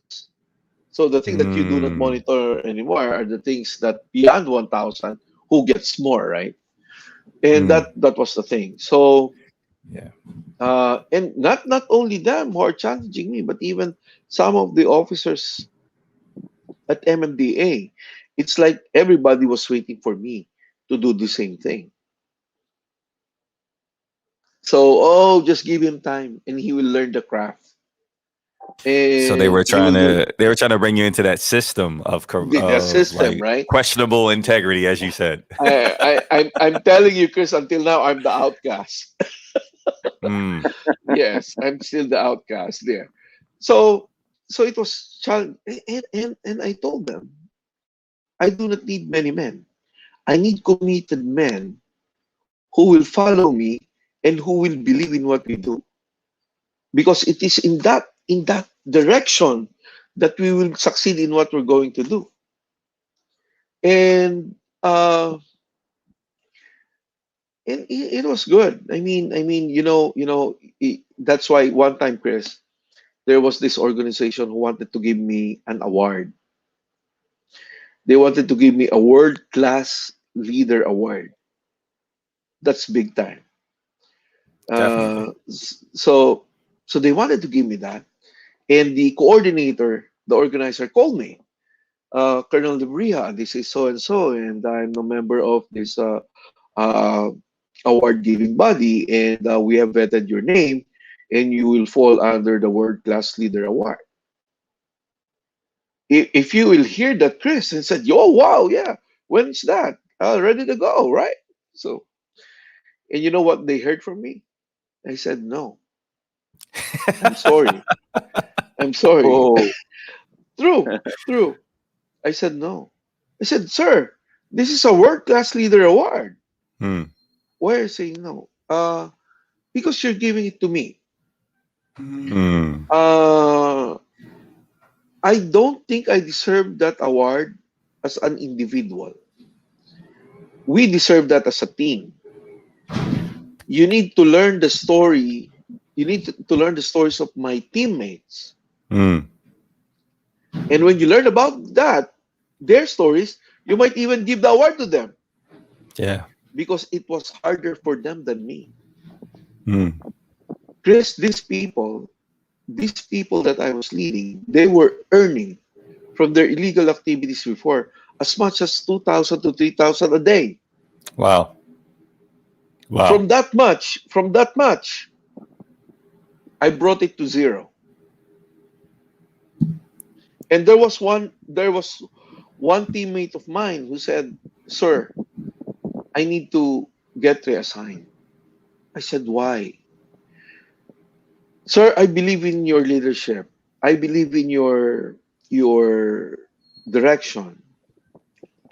So the thing that you do not Mm, monitor anymore are the things that beyond 1,000, who gets more, right? And mm, that was the thing. So yeah. and not only them who are challenging me, but even some of the officers at MMDA. It's like everybody was waiting for me to do the same thing. So, oh, just give him time and he will learn the craft. So they And were he trying will do to they were trying to bring you into that system the of system, like right? questionable integrity, as you said. I'm telling you, Chris, until now, I'm the outcast. Mm, Yes, I'm still the outcast there. So, so it was challenge, and I told them, I do not need many men. I need committed men who will follow me and who will believe in what we do, because it is in that direction that we will succeed in what we're going to do. And it was good. I mean, that's why one time, Chris, there was this organization who wanted to give me an award. They wanted to give me a world class leader award. That's big time. definitely. So they wanted to give me that, and the coordinator, the organizer, called me. Colonel Lebria, this is so and so, and I'm a member of this uh, award giving body, and we have vetted your name, and you will fall under the World Class Leader Award. If you will hear that, Chris, and said, "Yo, wow, yeah, when is that? Ready to go, right?" So, and you know what they heard from me? I said, "No, I'm sorry, I'm sorry." Oh, True, true. I said no. I said, "Sir, this is a World Class Leader Award. Mm, Why are you saying no?" Because you're giving it to me. mm, Uh, I don't think I deserve that award as an individual. We deserve that as a team. You need to learn the story. You need to learn the stories of my teammates. mm, And when you learn about that, their stories, you might even give the award to them yeah. because it was harder for them than me. Mm, Chris, these people that I was leading, they were earning from their illegal activities before as much as 2,000 to 3,000 a day. wow. Wow. From that much, I brought it to zero. And there was one teammate of mine who said, "Sir, I need to get reassigned." I said, "Why?" "Sir, I believe in your leadership. I believe in your direction.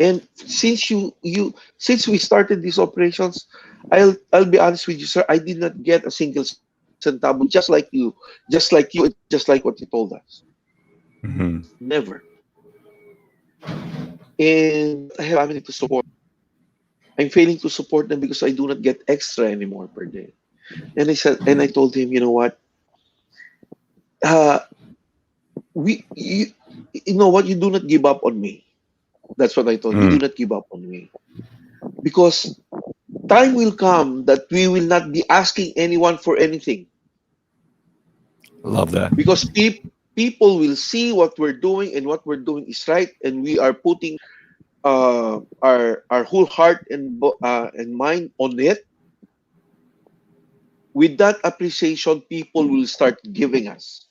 And since we started these operations, I'll be honest with you, sir. I did not get a single centavo, just like what you told us. Mhm. Never. And I have family to support. I'm failing to support them because I do not get extra anymore per day. And I told him, you know what? Uh, we, you know what? You do not give up on me. That's what I told you. Mm. Do not give up on me because time will come that we will not be asking anyone for anything Love that. because people will see what we're doing and what we're doing is right, and we are putting our whole heart and mind on it. With that appreciation, people will start giving us.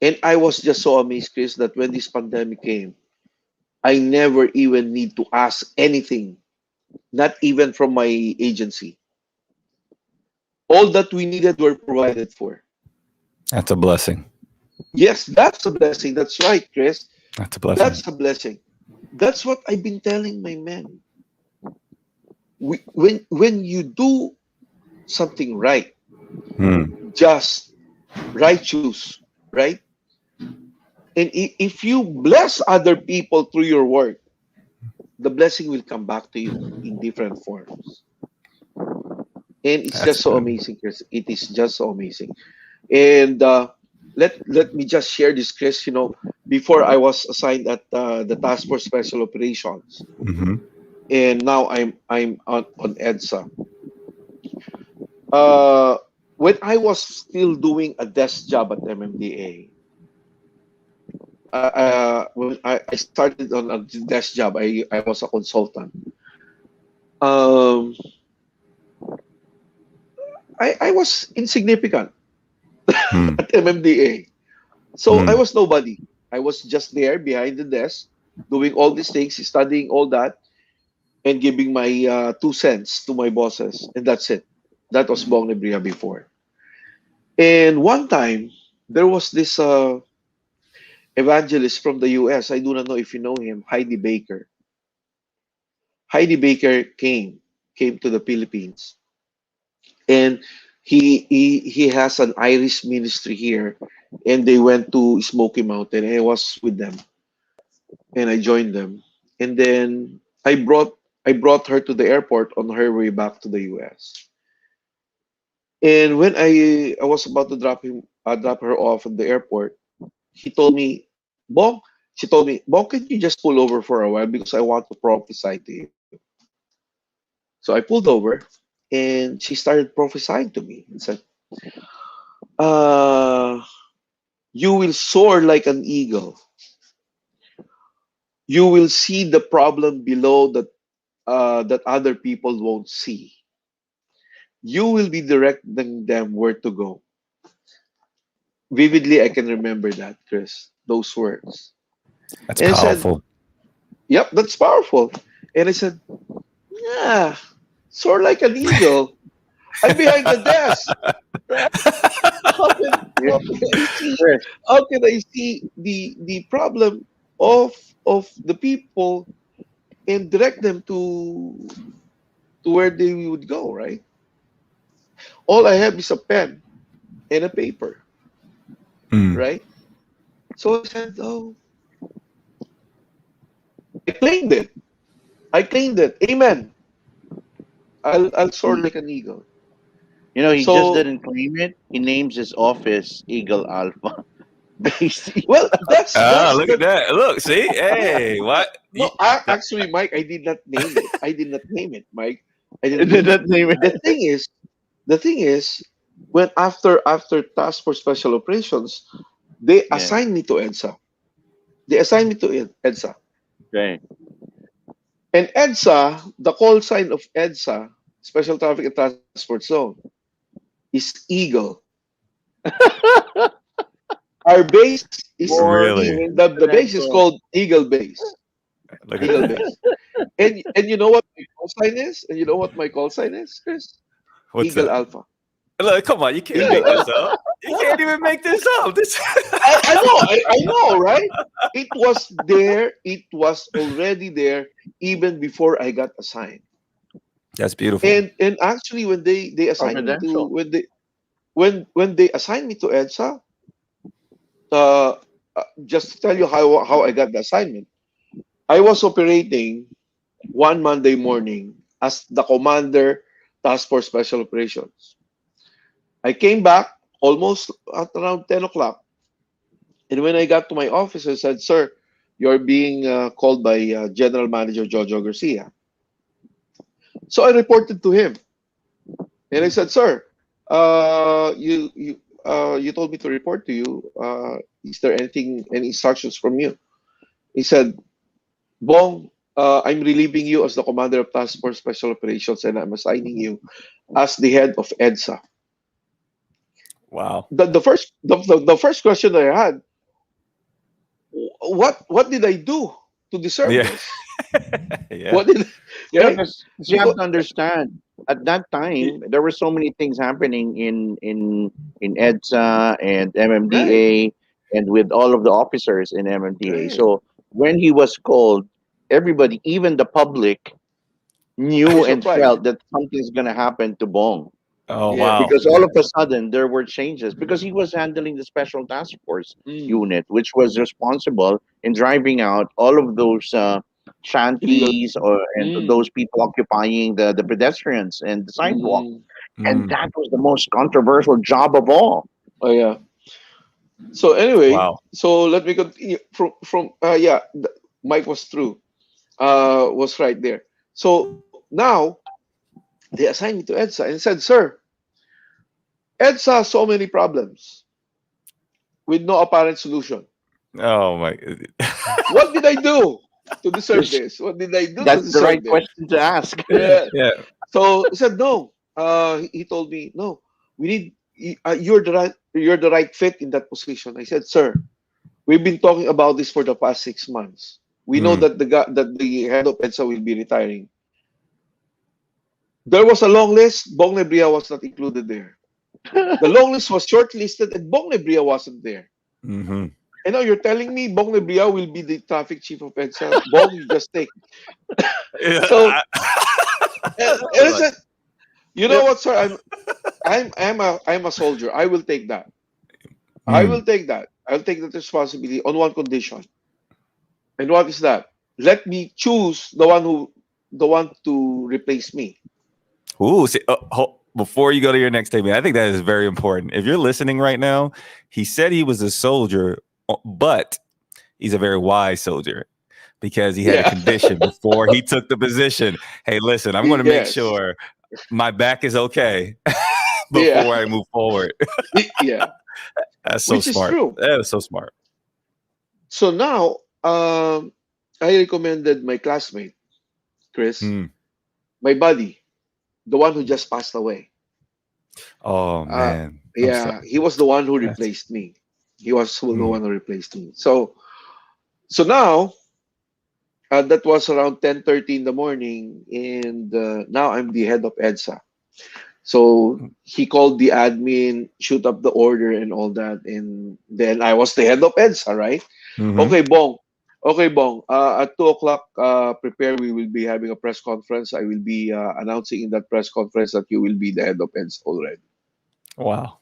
And I was just so amazed, Chris, that when this pandemic came, I never even need to ask anything, not even from my agency. All that we needed were provided for. That's a blessing. Yes, that's a blessing. That's right, Chris. That's a blessing. That's a blessing. That's what I've been telling my men. When you do something right, Mm. just righteous, right? And if you bless other people through your work, the blessing will come back to you in different forms. And it's That's just so good. amazing, Chris. It is just so amazing. And let me just share this, Chris. Before I was assigned at the Task Force Special Operations, Hmm. and now I'm on EDSA. Uh, when I was still doing a desk job at MMDA, when I started on a desk job, I was a consultant. Um, I was insignificant Mm. at MMDA. So I Mm. was nobody. I was just there behind the desk, doing all these things, studying all that, and giving my 2 cents to my bosses, and that's it. That was Bong Nebria before. And one time, there was this evangelist from the US. I do not know if you know him, Heidi Baker. Heidi Baker came to the Philippines, and he has an Irish ministry here, and they went to Smoky Mountain. And I was with them, and I joined them, and then I brought her to the airport on her way back to the US. And when I was about to drop her off at the airport, he told me, Bong, she told me, Bong, can you just pull over for a while because I want to prophesy to you. So I pulled over, and she started prophesying to me and said, uh, you will soar like an eagle. You will see the problem below that other people won't see. You will be directing them where to go. Vividly, I can remember that, Chris, those words. That's And I said, powerful. yep, that's powerful. And I said, yeah, soar like an eagle. I'm behind the desk, right? How can, Yeah, how can I see Chris. the problem of the people and direct them to where they would go, right? All I have is a pen and a paper, Mm. right? So I said, oh, I claimed it. I claimed it. Amen. I'll soar He, like an eagle. he just So, didn't claim it. He names his office Eagle Alpha. Based. well, Ah, that's look at the that. Look, see? Hey, what? no. Actually, Mike, I did not name it. I did not name it, Mike. I didn't Did name it. not name The it. thing is, the thing is, when after Task Force Special Operations, they Yeah. assigned me to EDSA. They assigned me to EDSA. Okay. And EDSA, the call sign of EDSA, Special Traffic and Transport Zone, is Eagle. Our base is More Really? the base is confidential. called Eagle Base. Look at Eagle that. Base. And you know what my call sign is? And you know what my call sign is, Chris? What's Eagle that? Alpha. Look, come on, you can't make this up. You can't even make this up. This I know, right? It was there. It was already there even before I got assigned. That's beautiful. And actually, when they assigned me to Confidential. when they assigned me to EDSA, uh, just to tell you how I got the assignment, I was operating one Monday morning as the commander, task force special operations. I came back almost at around 10 o'clock, and when I got to my office, I said, "Sir, you're being called by General Manager Jojo Garcia." So I reported to him, and I said, "Sir, you told me to report to you. Is there any instructions from you?" He said, "Bong, I'm relieving you as the commander of Task Force Special Operations, and I'm assigning you as the head of EDSA." Wow. The first question that I had, what did I do to deserve Yeah. this? Yeah. What did Yeah, right? because you have Because to understand at that time there were so many things happening in EDSA and right, MMDA and with all of the officers in MMDA. right. So when he was called, everybody, even the public, I knew was and surprised. felt that something's gonna happen to Bong. Oh Yeah. wow. Because all of a sudden there were changes because he was handling the special task force Mm. unit, which was responsible in driving out all of those Illegal. shanties or and Mm. those people occupying the pedestrians and the sidewalk. Mm. And Mm. that was the most controversial job of all. Oh yeah. So anyway, Wow. so let me continue from yeah, Mike was through. Was right there. So now they assigned me to EDSA and said, "Sir, EDSA has so many problems with no apparent solution. Oh my. What did I do to deserve Which this? What did I do to that's the deserve right this?" question to ask. Yeah. Yeah. So he said, "No." He told me, "No, we need you're the right fit in that position." I said, "Sir, we've been talking about this for the past 6 months. We know Mm. that the head of EDSA will be retiring. There was a long list. Bong Nebria was not included there. The long list was shortlisted, and Bong Nebria wasn't there. Mm-hmm. And now you're telling me Bong Nebria will be the traffic chief of EDSA? Bong, you just take." Yeah. So, and I Look. said, "You know Yep. what, sir? I'm a soldier. I will take that. I will Mm. take that. I'll take that responsibility on one condition. And what is that? Let me choose the one to replace me." Ooh, see, before you go to your next statement, I think that is very important. If you're listening right now, he said he was a soldier, but he's a very wise soldier because he had a Yeah. condition before he took the position. Hey, listen, I'm going to make Yes. sure my back is okay Yeah. before I move forward. Yeah. That's so Which is smart. true. That is so smart. So now, I recommended my classmate, Chris, Mm. my buddy, the one who just passed away. Oh Uh, man, I'm yeah, sorry. he was the one who That's replaced me. He was the mm. one who replaced me. So now, that was around 10:30 in the morning, and now I'm the head of EDSA. So he called the admin, shoot up the order and all that, and then I was the head of EDSA, right? Mm-hmm. Okay, Bong. Okay, Bong. At 2 o'clock, prepare. We will be having a press conference. I will be announcing in that press conference that you will be the head of EDSA already. Wow.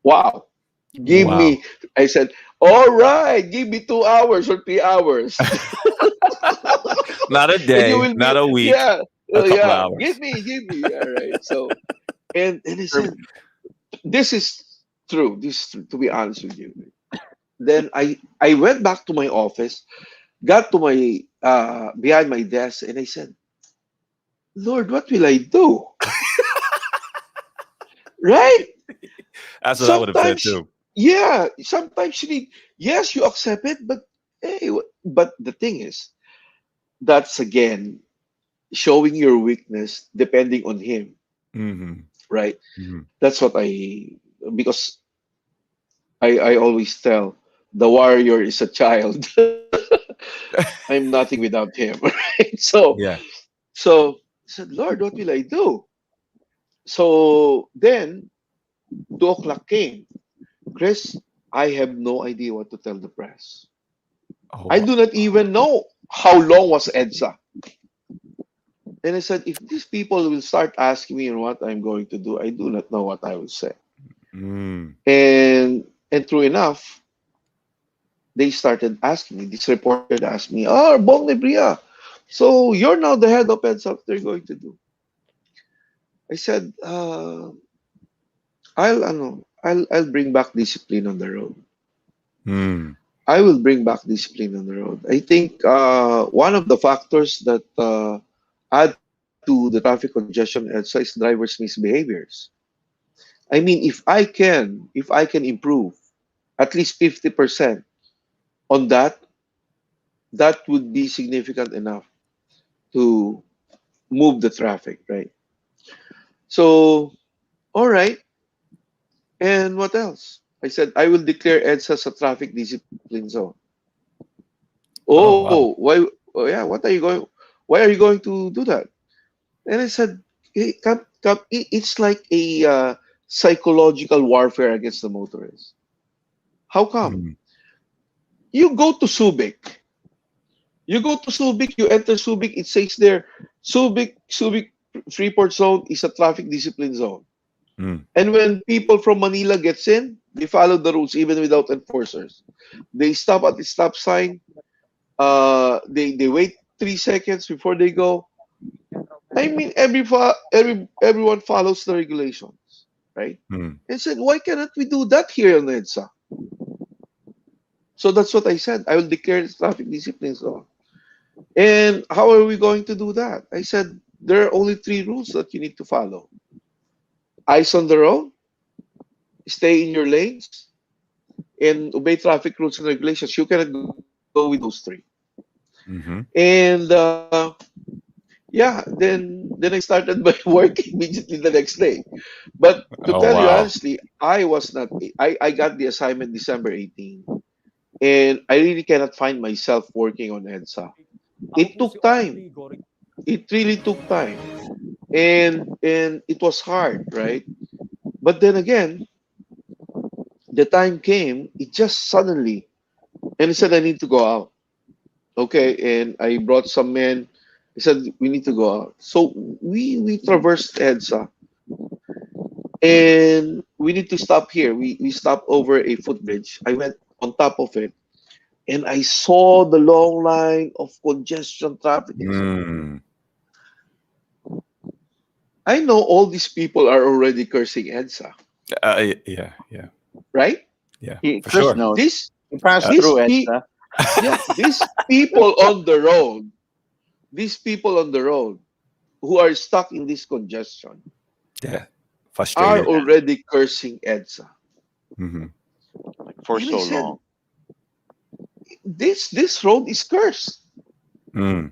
Wow. Give Wow. me. I said, all right. Give me 2 hours or 3 hours, Not a and you day, will be. not a week, Yeah, a couple yeah. hours. Give me. All right. So, and he Er, said, this is true. This is true, to be honest with you. Then I went back to my office, got to my behind my desk, and I said, "Lord, what will I do?" Right? That's what I would have said Sometimes, too. yeah, sometimes you need, yes, you accept it, but hey, but the thing is, that's again showing your weakness depending on him, Mm-hmm. right? Mm-hmm. That's what because I always tell the warrior is a child. I'm nothing without him, right? Yeah. So I said, Lord, what will I do? So then 2 o'clock came. Chris, I have no idea what to tell the press. I Oh, do not even know how long was EDSA. And I said, if these people will start asking me what I'm going to do, I do not know what I will say. mm, And true enough, they started asking me. This reporter asked me, "Oh, Bong Nebria, so you're now the head of EDSA. What they're going to do?" I said, I'll bring back discipline on the road. mm, I will bring back discipline on the road. I think one of the factors that add to the traffic congestion at EDSA is drivers' misbehaviors. I mean, if I can improve at least 50% on that, that would be significant enough to move the traffic, right? So, all right. And what else? I said I will declare EDSA as a traffic discipline zone. oh wow. Oh, why? Oh, yeah. What are you going? Why are you going to do that? And I said, hey, it's like a psychological warfare against the motorists. How come? Mm, You go to Subic. You go to Subic, you enter Subic, it says there, Subic Freeport Zone is a traffic discipline zone. mm, And when people from Manila gets in, they follow the rules even without enforcers. They stop at the stop sign. They wait 3 seconds before they go. I mean, everyone follows the regulations, right? mm. And said, why cannot we do that here in EDSA? So that's what I said. I will declare it traffic discipline zone. And how are we going to do that? I said, there are only 3 rules that you need to follow. Eyes on the road, stay in your lanes, and obey traffic rules and regulations. You cannot go with those 3. Mm-hmm. And yeah, then I started my work immediately the next day. But to Oh tell you wow. honestly, I was not. I got the assignment December 18, and I really cannot find myself working on EDSA. It took time. It really took time, and it was hard, right? But then again, the time came. It just suddenly, and I said I need to go out. Okay, and I brought some men. I said we need to go out. So we traversed EDSA, and we need to stop here. We stopped over a footbridge. I went on top of it, and I saw the long line of congestion traffic. I said, Mm. I know all these people are already cursing EDSA, Yeah, yeah, right? yeah, for Chris sure. knows. This He passed these through pe- EDSA. yeah, these people on the road, these people on the road who are stuck in this congestion Yeah, are frustrated. already cursing EDSA. Hmm. For And I so said, long. this road is cursed. Mm.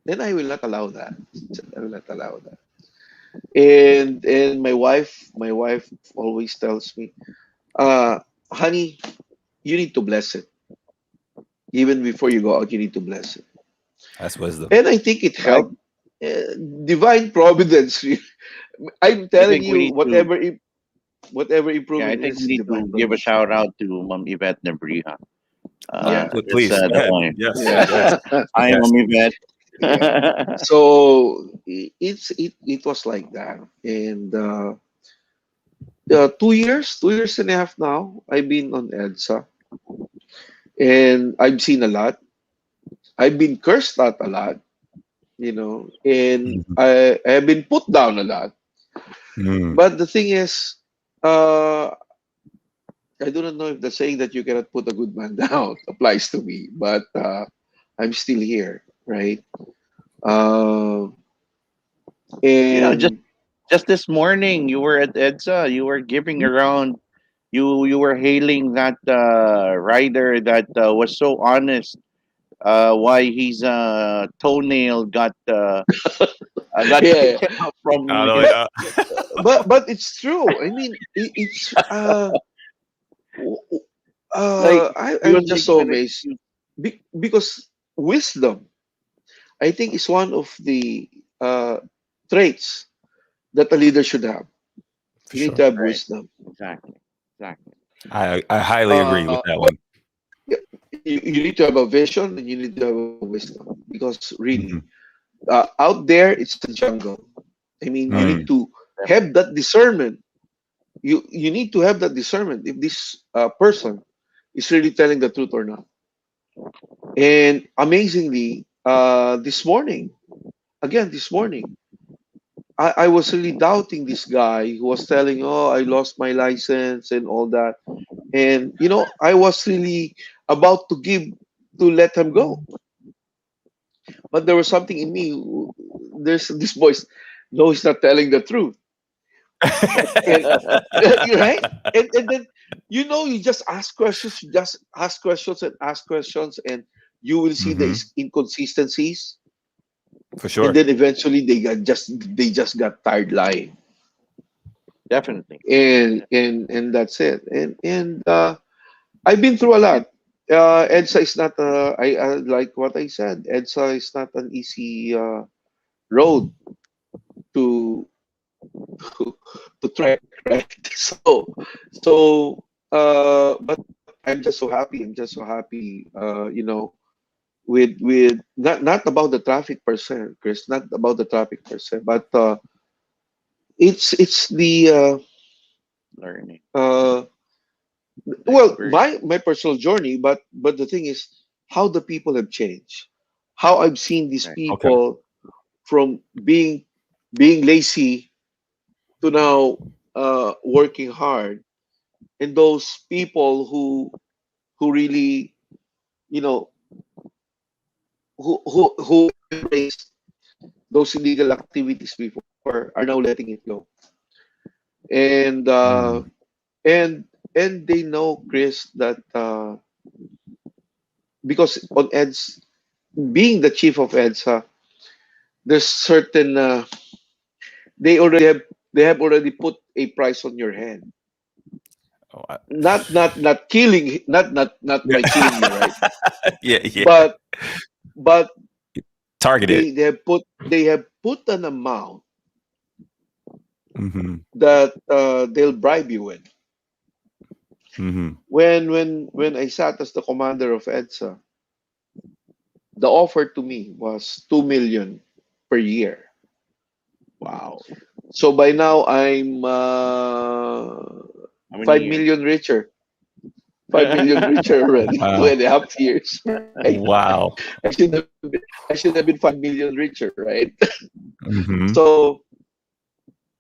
Then I will not allow that. I will not allow that. And my wife always tells me, honey, you need to bless it. Even before you go out, you need to bless it. That's wisdom. And I think it I, helped. Divine providence. I'm I telling think we you, need to. whatever Yeah, I improvement think is we need divine to give a providence. shout out to Mom Yvette Nebriha. Oh, Yeah, That's please go the ahead. point. Yes, yes, yeah, Hi, yes. Mom Yvette. yeah. So it was like that, and 2 years and a half now, I've been on EDSA, and I've seen a lot. I've been cursed at a lot, and Mhm. I have been put down a lot. Mm. But the thing is, uh, I do not know if the saying that you cannot put a good man down applies to me, but I'm still here, right? Uh, Yeah, just and just this morning you were at EDSA. You were giving around. You were hailing that rider that was so honest. Why his toenail got yeah, taken out from I don't his. know. but it's true. I mean, it's w- w- Like he was I'm just making so an amazed excuse. because wisdom, I think, is one of the traits that a leader should have. For You need sure. to have Right. wisdom. Exactly. Exactly. I highly agree with Uh, that one. yeah, you need to have a vision and you need to have a wisdom because really, Hmm. out there it's a jungle. I mean, you Right. need Mm. to have that discernment. You need to have that discernment if this person is really telling the truth or not. And amazingly, this morning, again this morning, I was really doubting this guy who was telling, "Oh, I lost my license and all that." And I was really about to let him go, but there was something in me. There's this voice. No, he's not telling the truth. And you're right. And then you just ask questions. You just ask questions and ask questions, and you will see the Hmm. inconsistencies. For And sure. then eventually they just got tired lying, Definitely. and that's it. And I've been through a And lot. EDSA is not like what I said. EDSA is not an easy road to to trek, right? But I'm just so happy. I'm just so happy. With not about the traffic per se, Chris. Not about the traffic per se, but it's the learning uh, the well, experience. my personal journey. But the thing is, how the people have changed. How I've seen these Right. Okay. people from being lazy to now working hard, and those people who really you know who embrace those illegal activities before are now letting it go, and Mm. and and they know, Chris, that because on EDS, being the chief of EDSA, there's certain they already have they have already put a price on your head. Oh, Not killing, not by killing you, right? yeah, yeah. But but Targeted. they have put an amount Hmm. that they'll bribe you with. Hmm. When I sat as the commander of EDSA, the offer to me was 2 million per year. Wow. So by now I'm How many five years? million richer. 5 million richer already. Two Wow. and a half years, right? Wow. I should have been 5 million richer, right? Hmm. So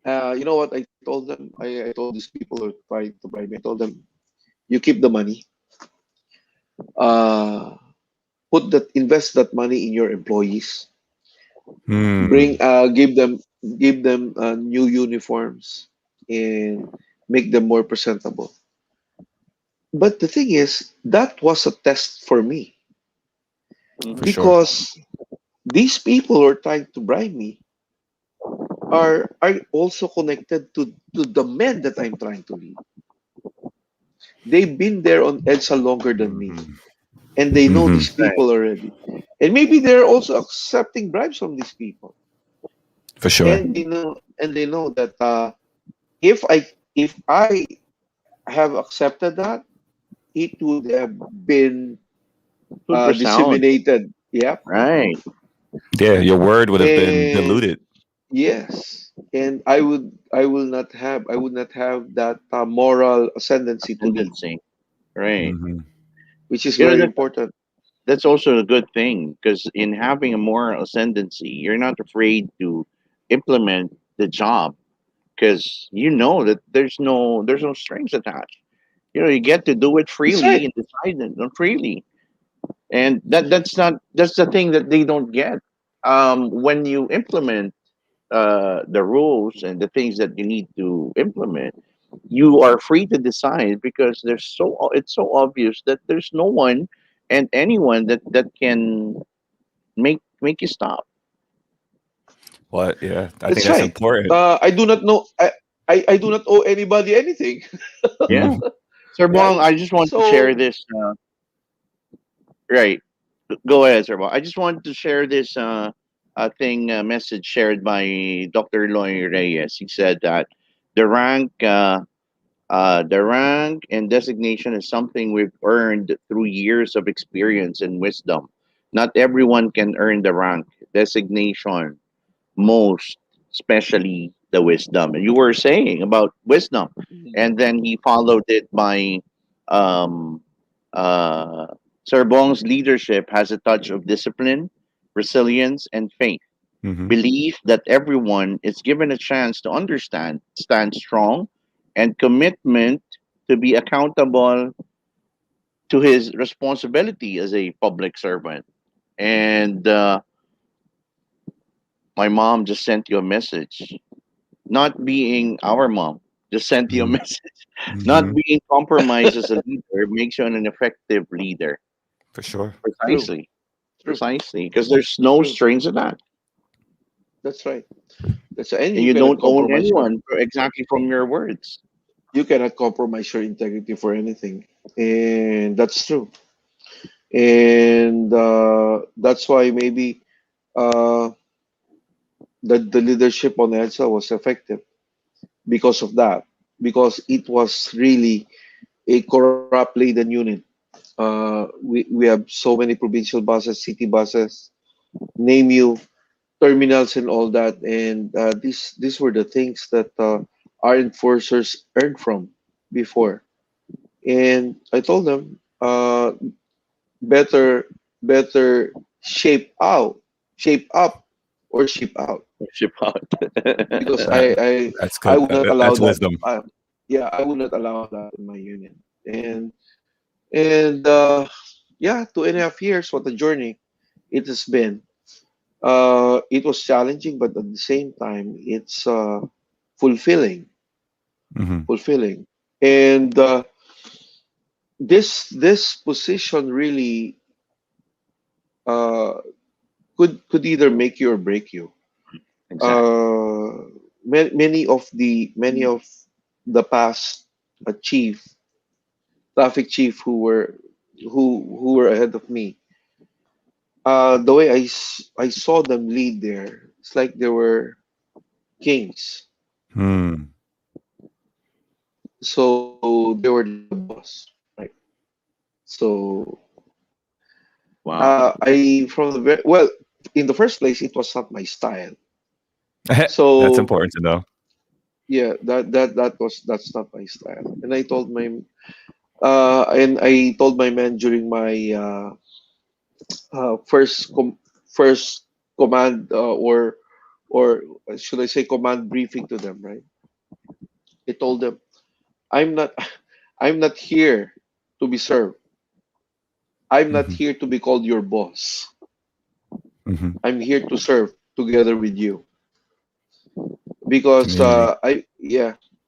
you know what I told them? I told these people who are trying to bribe me. I told them, you keep the money. Uh, invest that money in your employees. Mm. Give them new uniforms and make them more presentable. But the thing is, that was a test for me For Hmm. sure. because these people who are trying to bribe me are also connected to the men that I'm trying to lead. They've been there on EDSA longer than me, Hmm. and they know Hmm. these Right. people already. And maybe they're also accepting bribes from these people, For sure. and they know that if I have accepted that, it would have been Super sound. disseminated. Yep. Right. Yeah, your word would have been And diluted. yes, and I would not have that moral ascendancy to lead, Ascendancy. Right. Hmm. which is You know very that important. that's also a good thing because in having a moral ascendancy, you're not afraid to implement the job because you know that there's no strings attached. You get to do it That's freely right. and decide it freely, and that's the thing that they don't get. When you implement the rules and the things that you need to implement, you are free to decide because it's so obvious that there's no one and anyone that can make you stop. What? Yeah, I think That's that's right. important. I do not know. I do not owe anybody anything, Yeah, Hmm. Sir Bong, right? I just want to share So this. Right, go ahead, Sir Bong. I just wanted to share this message shared by Dr. Loy Reyes. He said that The rank, the rank and designation is something we've earned through years of experience and wisdom. Not everyone can earn the rank designation, most especially the wisdom. And you were saying about wisdom, and then he followed it by um, uh, Sir Bong's leadership has a touch of discipline, resilience, and faith. Hmm. Belief that everyone is given a chance to understand, stand strong, and commitment to be accountable to his responsibility as a public servant. And my mom just sent you a message. Not being our mom just sent you a Hmm. message. Not Hmm. being compromised as a leader makes you an effective leader. For sure. True, Precisely. true, Precisely. Because there's no true. strings attached. That's right. That's and And you you cannot don't own compromise your anyone exactly from your words. you cannot compromise your integrity for anything, and that's true. And that's why maybe uh, the leadership on ELSA was effective because of that, because it was really a corrupt laden unit. We have so many provincial buses, city buses, name you, terminals and all that, and these were the things that our enforcers earned from before. And I told them, better better shape out, shape up, or ship out, Ship out. because That, that's I good. would not allow That's that. wisdom. Yeah, I would not allow that in my unit. And yeah, 2.5 years, what a journey it has been. It was challenging, but at the same time, it's fulfilling, Hmm. fulfilling. And this position really uh, could either make you or break you. Exactly. Many of the past chief traffic chief who were ahead of me. The way I saw them lead there, it's like they were kings. Hmm. So they were the boss, right? So Wow. I from the well, in the first place, it was not my style. That's So important to know. yeah, that's not my style. And I told my man during my first command or should I say command briefing to them, right? I told them I'm not I'm not here to be served. I'm not Hmm. here to be called your boss. Hmm. I'm here to serve together with you because Community.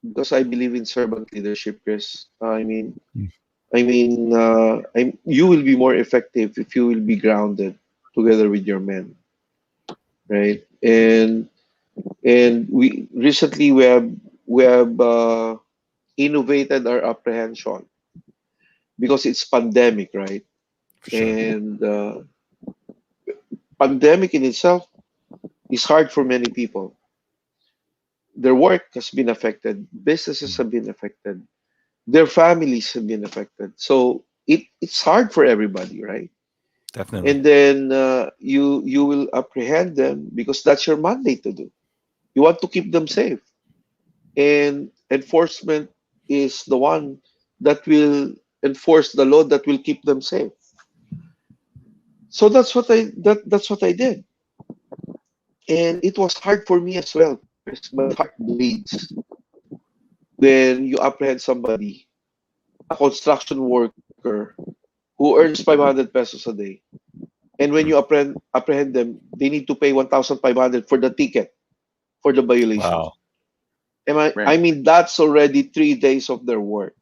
because I believe in servant leadership, Chris. Mm. You will be more effective if you will be grounded together with your men, right? And we have innovated our apprehension because it's pandemic, right? For sure. And pandemic in itself is hard for many people. Their work has been affected, businesses Mm. have been affected, their families have been affected. So it's hard for everybody, right? Definitely. And then you will apprehend them because that's your mandate to do. You want to keep them safe, and enforcement is the one that will enforce the law that will keep them safe. So that's what I did, and it was hard for me as well, Chris. My heart bleeds when you apprehend somebody, a construction worker who earns 500 pesos a day, and when you Mm. apprehend them, they need to pay 1,500 for the ticket for the violation. Wow. Right. I mean, that's already 3 days of their work.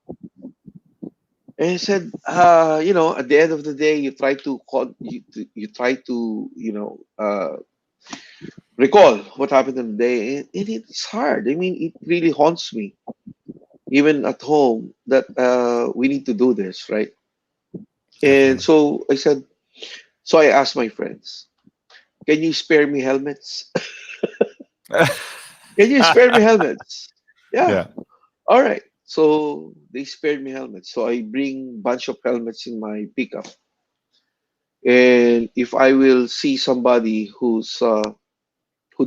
And I said, at the end of the day, you try to, recall what happened in the day, and it's hard. I mean, it really haunts me, even at home, that we need to do this, right? And Definitely. so I asked my friends, can you spare me helmets? Can you spare me helmets? Yeah. Yeah. All right. So they spared me helmets. So I bring bunch of helmets in my pickup. And if I will see somebody who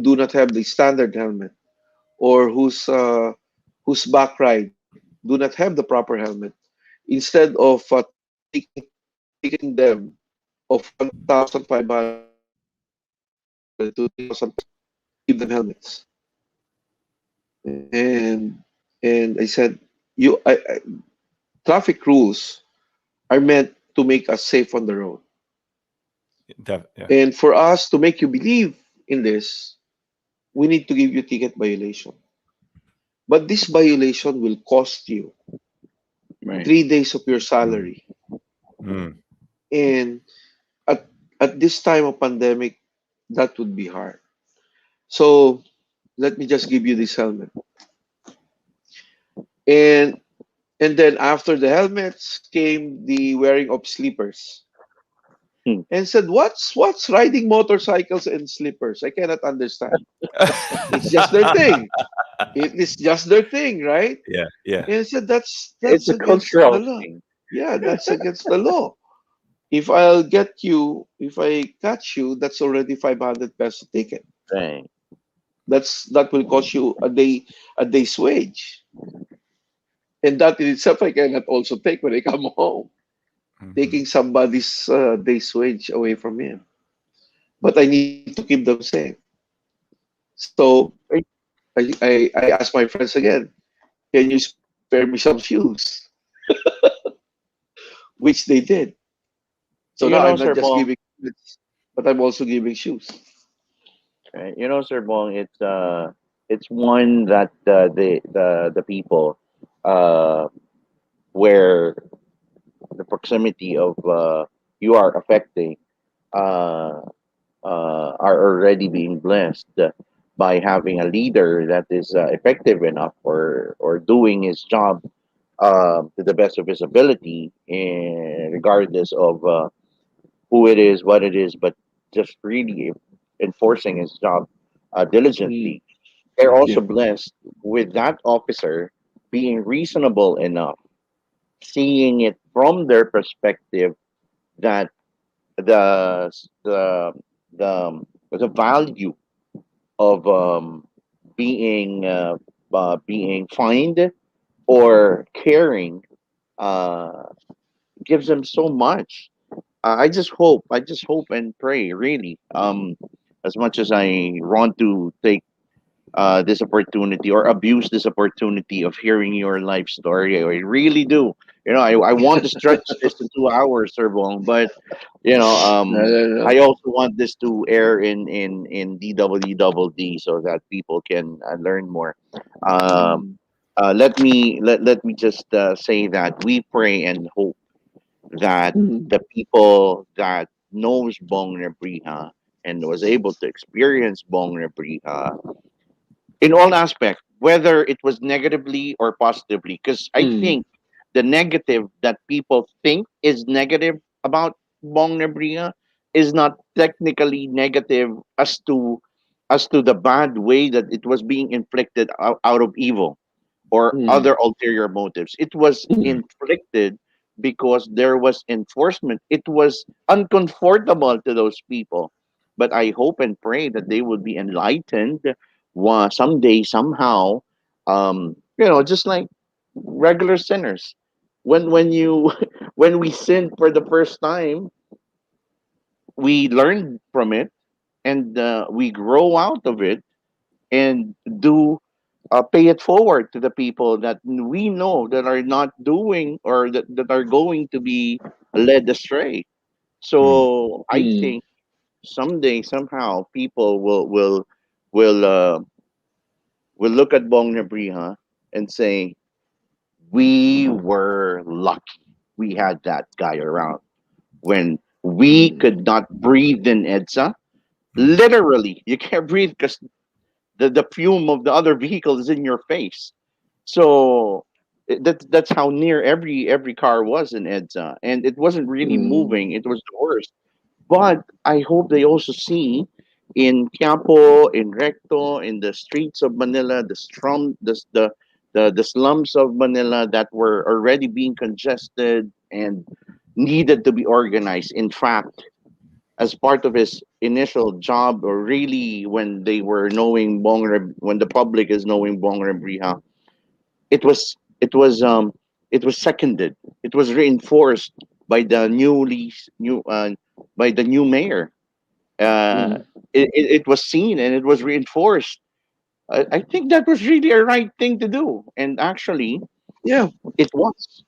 do not have the standard helmet, or whose back ride do not have the proper helmet, instead of ticketing them of 1,500 to 3,000 pesos, I give them helmets. And I said, traffic rules are meant to make us safe on the road. Yeah. And for us to make you believe in this, we need to give you ticket violation. But this violation will cost you Right. 3 days of your Mm. salary. Mm. And at, at this time of pandemic, that would be hard. So let me just give you this helmet. And and then after the helmets came the wearing of slippers. Hmm. And said, what's riding motorcycles and slippers? I cannot understand. It's just their thing. It is just their thing, right? Yeah. Yeah. And I said, It's that's a against the cultural law. thing. Yeah, that's against the law. If I catch you, that's already 500 peso ticket. Right. That will cost you a day's wage. And that in itself I cannot also take when I come home, Mhm. taking somebody's day's wage away from him. But I need to keep them safe. So I asked my friends again, can you spare me some shoes? Which they did. So now You I'm know, not Sir just Bong. giving helmets, but I'm also giving shoes. Right? You know, Sir Bong. It's one that the people uh where the proximity of you are affecting uh are already being blessed by having a leader that is effective enough or doing his job to the best of his ability, regardless of who it is, what it is, but just really enforcing his job Mm, diligently. They're also yeah. blessed with that officer being reasonable enough, seeing it from their perspective that the the the value of being fined or caring uh, gives them so much. I just hope and pray, really. As much as I want to take this opportunity or abuse this opportunity of hearing your life story, I really do. You know, I want to stretch this to 2 hours, Sir Bong, but you know, No, no, I no. also want this to air in DWDD so that people can learn more. Um, Mm, let me just say that we pray and hope that mm, the people that knows Bong Rebriha and was able to experience Bong Rebriha in all aspects, whether it was negatively or positively, because I mm, think the negative that people think is negative about Bong Nebria is not technically negative as to the bad way that it was being inflicted out of evil or mm, other ulterior motives. It was mm, inflicted because there was enforcement. It was uncomfortable to those people. But I hope and pray that they will be enlightened someday, somehow. Just like regular sinners. When you when we sin for the first time, we learn from it and we grow out of it and do pay it forward to the people that we know that are not doing or that are going to be led astray. Mm. So I mm, think someday somehow people will uh, will look at Bong Nebriha and say we were lucky we had that guy around when we mm, could not breathe in EDSA. Mm. Literally, you can't breathe because the fume of the other vehicle is in your face. So that's how near every car was in EDSA, and it wasn't really mm, moving. It was the worst. But I hope they also see in Quiapo, in Recto, in the streets of Manila, the slums of Manila that were already being congested and needed to be organized. In fact, as part of his initial job, or really when they were knowing when the public is knowing Bong Rebriha, it was it was um it was seconded. It was reinforced by the new by the new mayor. Uh, Mm. it was seen and it was reinforced. I think that was really a right thing to do, and actually, Yeah, it was.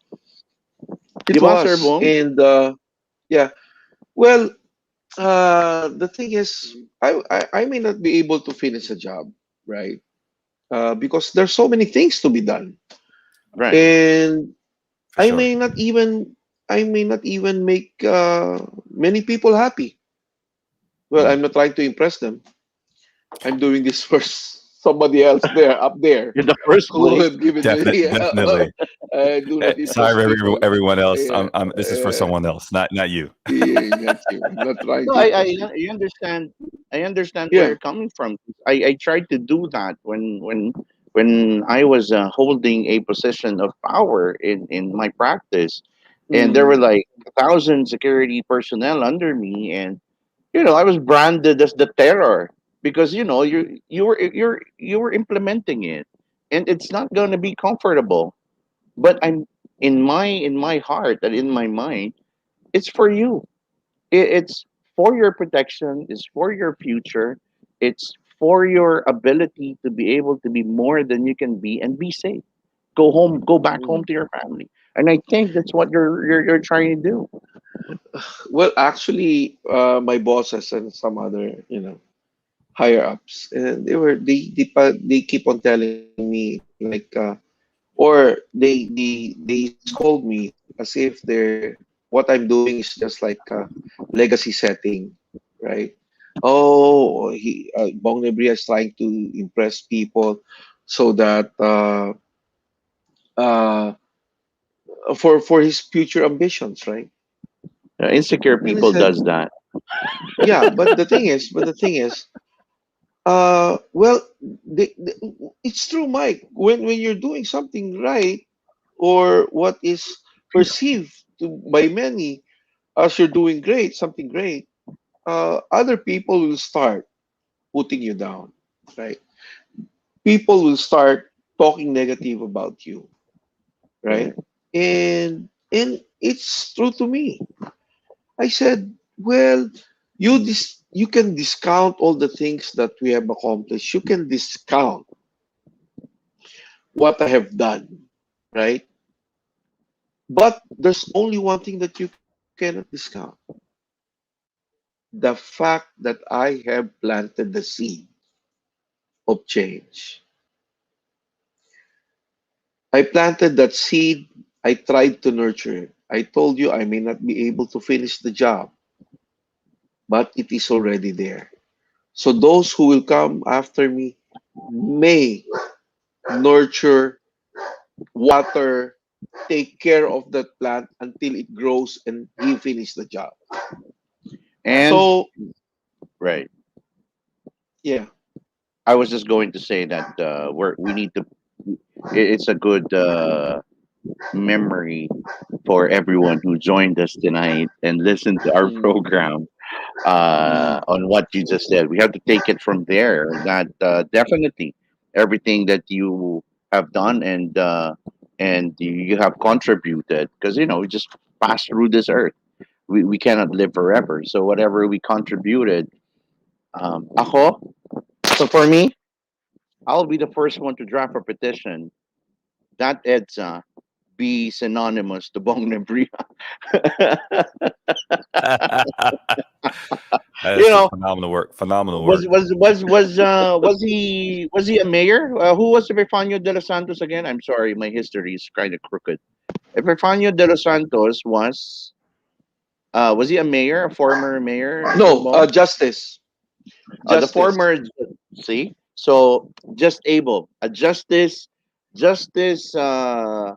Di it ba, Sir was. Bong? And yeah, well, the thing is, I may not be able to finish a job, right? Because there's so many things to be done, Right. and For I sure. may not even I may not even make many people happy. Well, Mm. I'm not trying to impress them. I'm doing this for somebody else there, up there, In the first who place. have given me. Yeah, Definitely. I do not impress Sorry, people. everyone else. Yeah, This is for someone else, not you. yeah, not you. I'm not trying No, to impress people. I understand. I understand where Yeah. you're coming from. I tried to do that when I was holding a position of power in my practice, and there were Mm, like 1,000 security personnel under me, and I was branded as the terror because you were implementing it, and it's not going to be comfortable. But I'm in my heart and in my mind, it's for you. It's for your protection. It's for your future. It's for your ability to be able to be more than you can be and be safe. Go home. Go back home mm. to your family. And I think that's what you're trying to do. Well, actually, my bosses and some other, higher ups, and they keep on telling me like, or they scold me as if they're what I'm doing is just like legacy setting, right? Oh, Bong Nebria is trying to impress people so that uh, for his future ambitions, right? Insecure And I people said, does that. yeah, but the thing is, well, it's true, Mike. When you're doing something right, or what is perceived by many as you're doing great, something great, other people will start putting you down, right? People will start talking negative about you, Right. right? And it's true to me. I said, well, you can discount all the things that we have accomplished. You can discount what I have done, right? But there's only one thing that you cannot discount: the fact that I have planted the seed of change. I planted that seed. I tried to nurture it. I told you I may not be able to finish the job, but it is already there. So those who will come after me may nurture, water, take care of that plant until it grows and he finish the job. And So right. yeah. I was just going to say that we need to. It's a good memory for everyone who joined us tonight and listened to our Mm, program mm, on what you just said. We have to take it from there. That definitely everything that you have done and you have contributed, because we just pass through this earth. We cannot live forever. So whatever we contributed, ako. So for me, I'll be the first one to draft a petition that EDSA be synonymous to Bong Nebria. you That's just know, phenomenal work. Phenomenal was work. was was was was he a mayor? Who was Epifanio de los Santos again? I'm sorry, my history is kind of crooked. Epifanio de los Santos was he a mayor, a former mayor, Sir no, Bong? justice, The justice. former, see, so just able a justice, a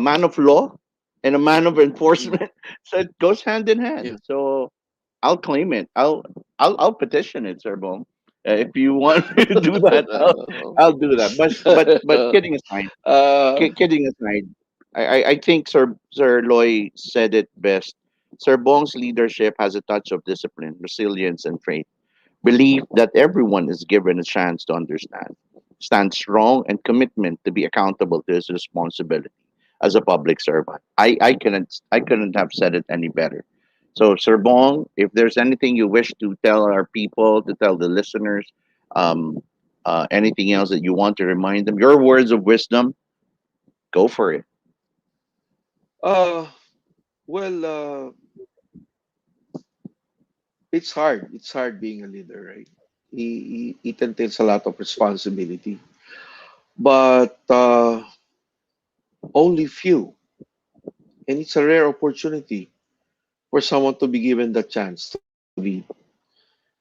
man of law and a man of Mm, enforcement. So it goes hand in hand. yeah. So I'll claim it. I'll petition it, Sir Bong. If you want me to do that, I'll do that. But kidding aside, kidding aside, I think Sir Loy said it best. Sir Bong's leadership has a touch of discipline, resilience, and faith. Belief that everyone is given a chance to understand, stand strong, and commitment to be accountable to his responsibility as a public servant. I couldn't have said it any better. So, Sir Bong, if there's anything you wish to tell our people, to tell the listeners, um, anything else that you want to remind them, your words of wisdom, go for it. uh, well, it's hard. It's hard being a leader, right? It entails a lot of responsibility, but only few, and it's a rare opportunity for someone to be given the chance to lead.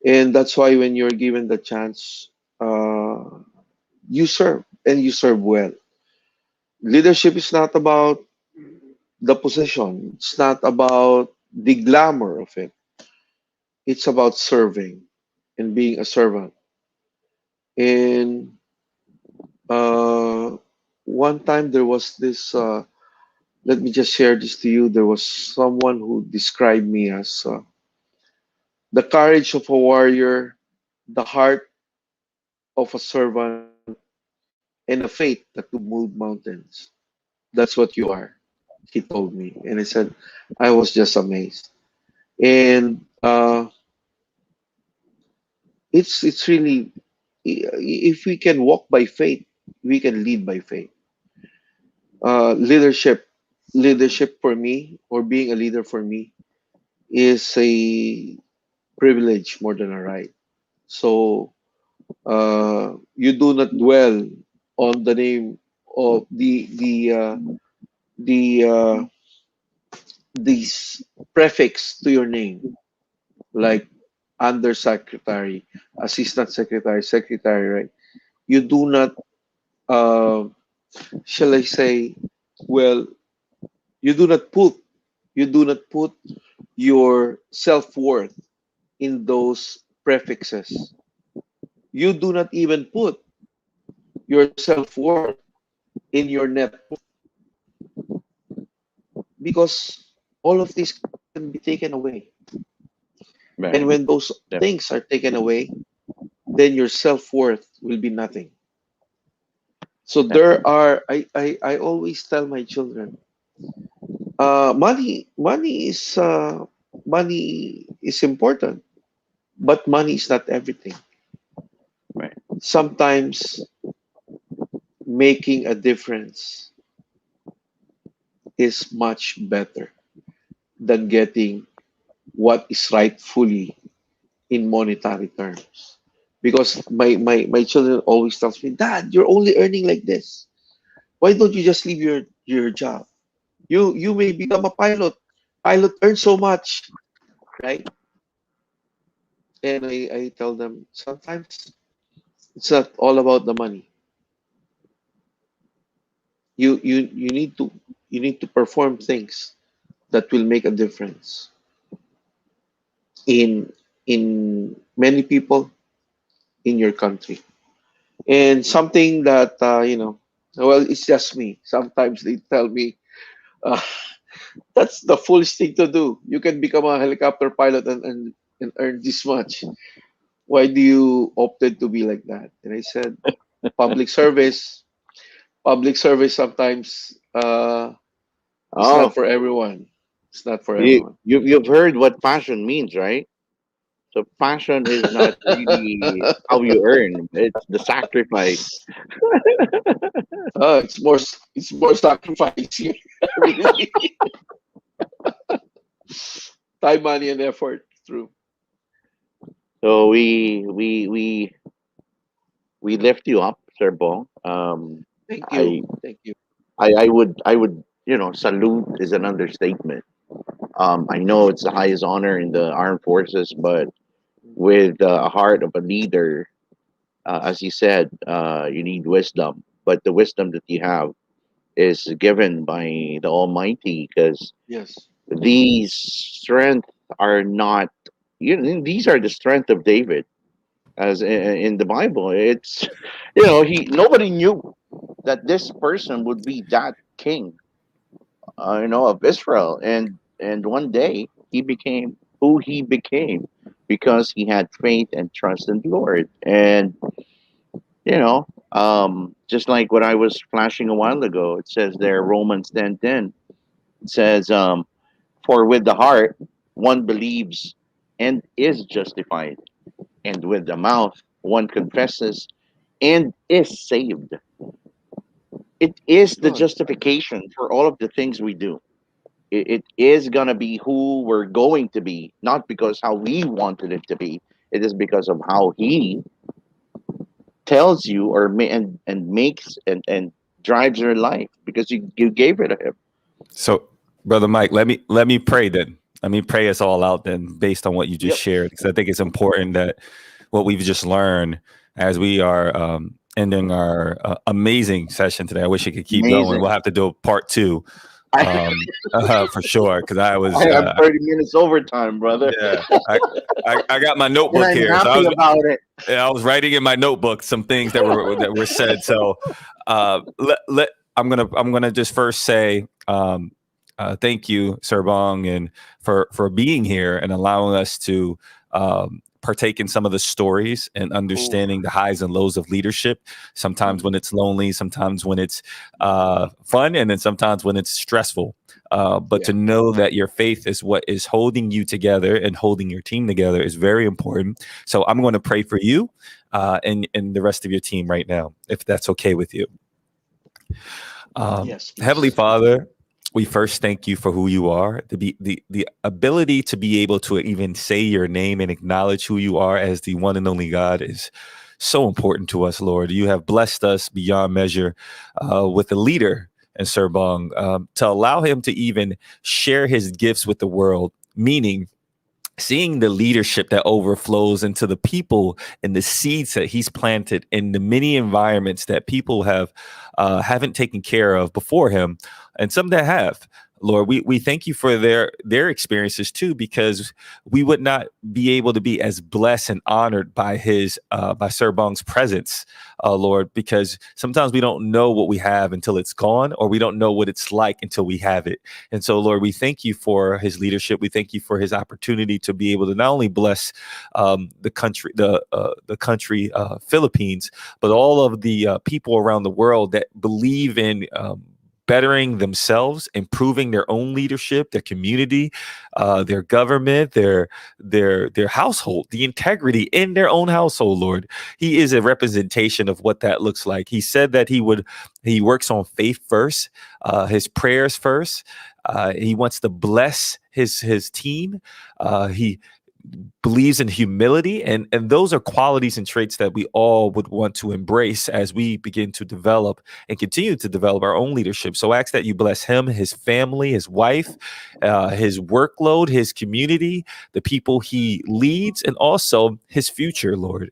And that's why when you're given the chance, uh, you serve and you serve well. Leadership is not about the position. It's not about the glamour of it. It's about serving and being a servant. And uh, one time there was this. Let me just share this to you. There was someone who described me as the courage of a warrior, the heart of a servant, and a faith that could move mountains. That's what you are, he told me. And I said, I was just amazed. And it's really, if we can walk by faith, we can lead by faith. Leadership, leadership for me, or being a leader for me, is a privilege more than a right. So you do not dwell on the name of the these prefix to your name, like undersecretary, assistant secretary, secretary, right? You do not, uh, shall I say, well, you do not put you do not put your self worth in those prefixes. You do not even put your self worth in your net because all of these can be taken away. And Right. when those Yep. things are taken away, then your self worth will be nothing. So there Definitely. are, I always tell my children, money is important, but money is not everything. Right. Sometimes making a difference is much better than getting what is rightfully in monetary terms. Because my children always tells me, Dad, you're only earning like this. Why don't you just leave your job? You may become a pilot. Pilot earns so much, right? And I tell them sometimes it's not all about the money. You need to perform things that will make a difference in many people in your country. And something that well, it's just me. Sometimes they tell me, uh, that's the foolish thing to do. You can become a helicopter pilot and earn this much. Why do you opted to be like that? And I said, public service. Public service sometimes it's not Oh, for everyone. It's not for you, everyone. you've heard what passion means, right? So passion is not really how you earn; it's the sacrifice. It's more sacrifice here. Really, time, money, and effort. True. So we lift you up, Sir Bong. Thank I you. Thank you. I would salute is an understatement. I know it's the highest honor in the armed forces, but with a heart of a leader, as you said, you need wisdom. But the wisdom that you have is given by the Almighty, because Yes. these strength are not. These are the strength of David. as in the Bible. It's he nobody knew that this person would be that king, of Israel, and one day he became who he became because he had faith and trust in the Lord. And just like what I was flashing a while ago, it says there, Romans 10:10. It says, "For with the heart one believes and is justified, and with the mouth one confesses and is saved." It is the Good. justification for all of the things we do. It is gonna be who we're going to be, not because how we wanted it to be. It is because of how He tells you and makes and drives your life because you gave it to Him. So, Brother Mike, let me pray then. Let me pray us all out then, based on what you just Yep. shared, because I think it's important that what we've just learned as we are ending our amazing session today. I wish it could keep going. Amazing. We'll have to do a part two I, for sure, because I was I have 30 minutes overtime, brother. yeah. I got my And notebook I'm here, so happy about it. I was writing in my notebook some things that were said. So I'm gonna just first say thank you, Sir Bong, and for being here and allowing us to partake in some of the stories and Ooh, understanding the highs and lows of leadership. Sometimes when it's lonely, sometimes when it's fun, and then sometimes when it's stressful. But yeah. to know that your faith is what is holding you together and holding your team together is very important. So I'm going to pray for you and the rest of your team right now, if that's okay with you. Yes, Heavenly please. Father, we first thank you for who you are, the ability to be able to even say your name and acknowledge who you are as the one and only God is so important to us, Lord. You have blessed us beyond measure with a leader and Sir Bong to allow him to even share his gifts with the world, meaning seeing the leadership that overflows into the people and the seeds that he's planted in the many environments that people haven't taken care of before him, and some that have. Lord, we thank you for their experiences too, because we would not be able to be as blessed and honored by by Sir Bong's presence, Lord, because sometimes we don't know what we have until it's gone, or we don't know what it's like until we have it. And so, Lord, we thank you for his leadership. We thank you for his opportunity to be able to not only bless the country Philippines, but all of the people around the world that believe in bettering themselves, improving their own leadership, their community, their government, their household, the integrity in their own household. Lord, he is a representation of what that looks like. He said that he works on faith first, his prayers first. He wants to bless his team. He believes in humility, and those are qualities and traits that we all would want to embrace as we begin to develop and continue to develop our own leadership. So I ask that you bless him, his family, his wife, his workload, his community, the people he leads, and also his future, Lord.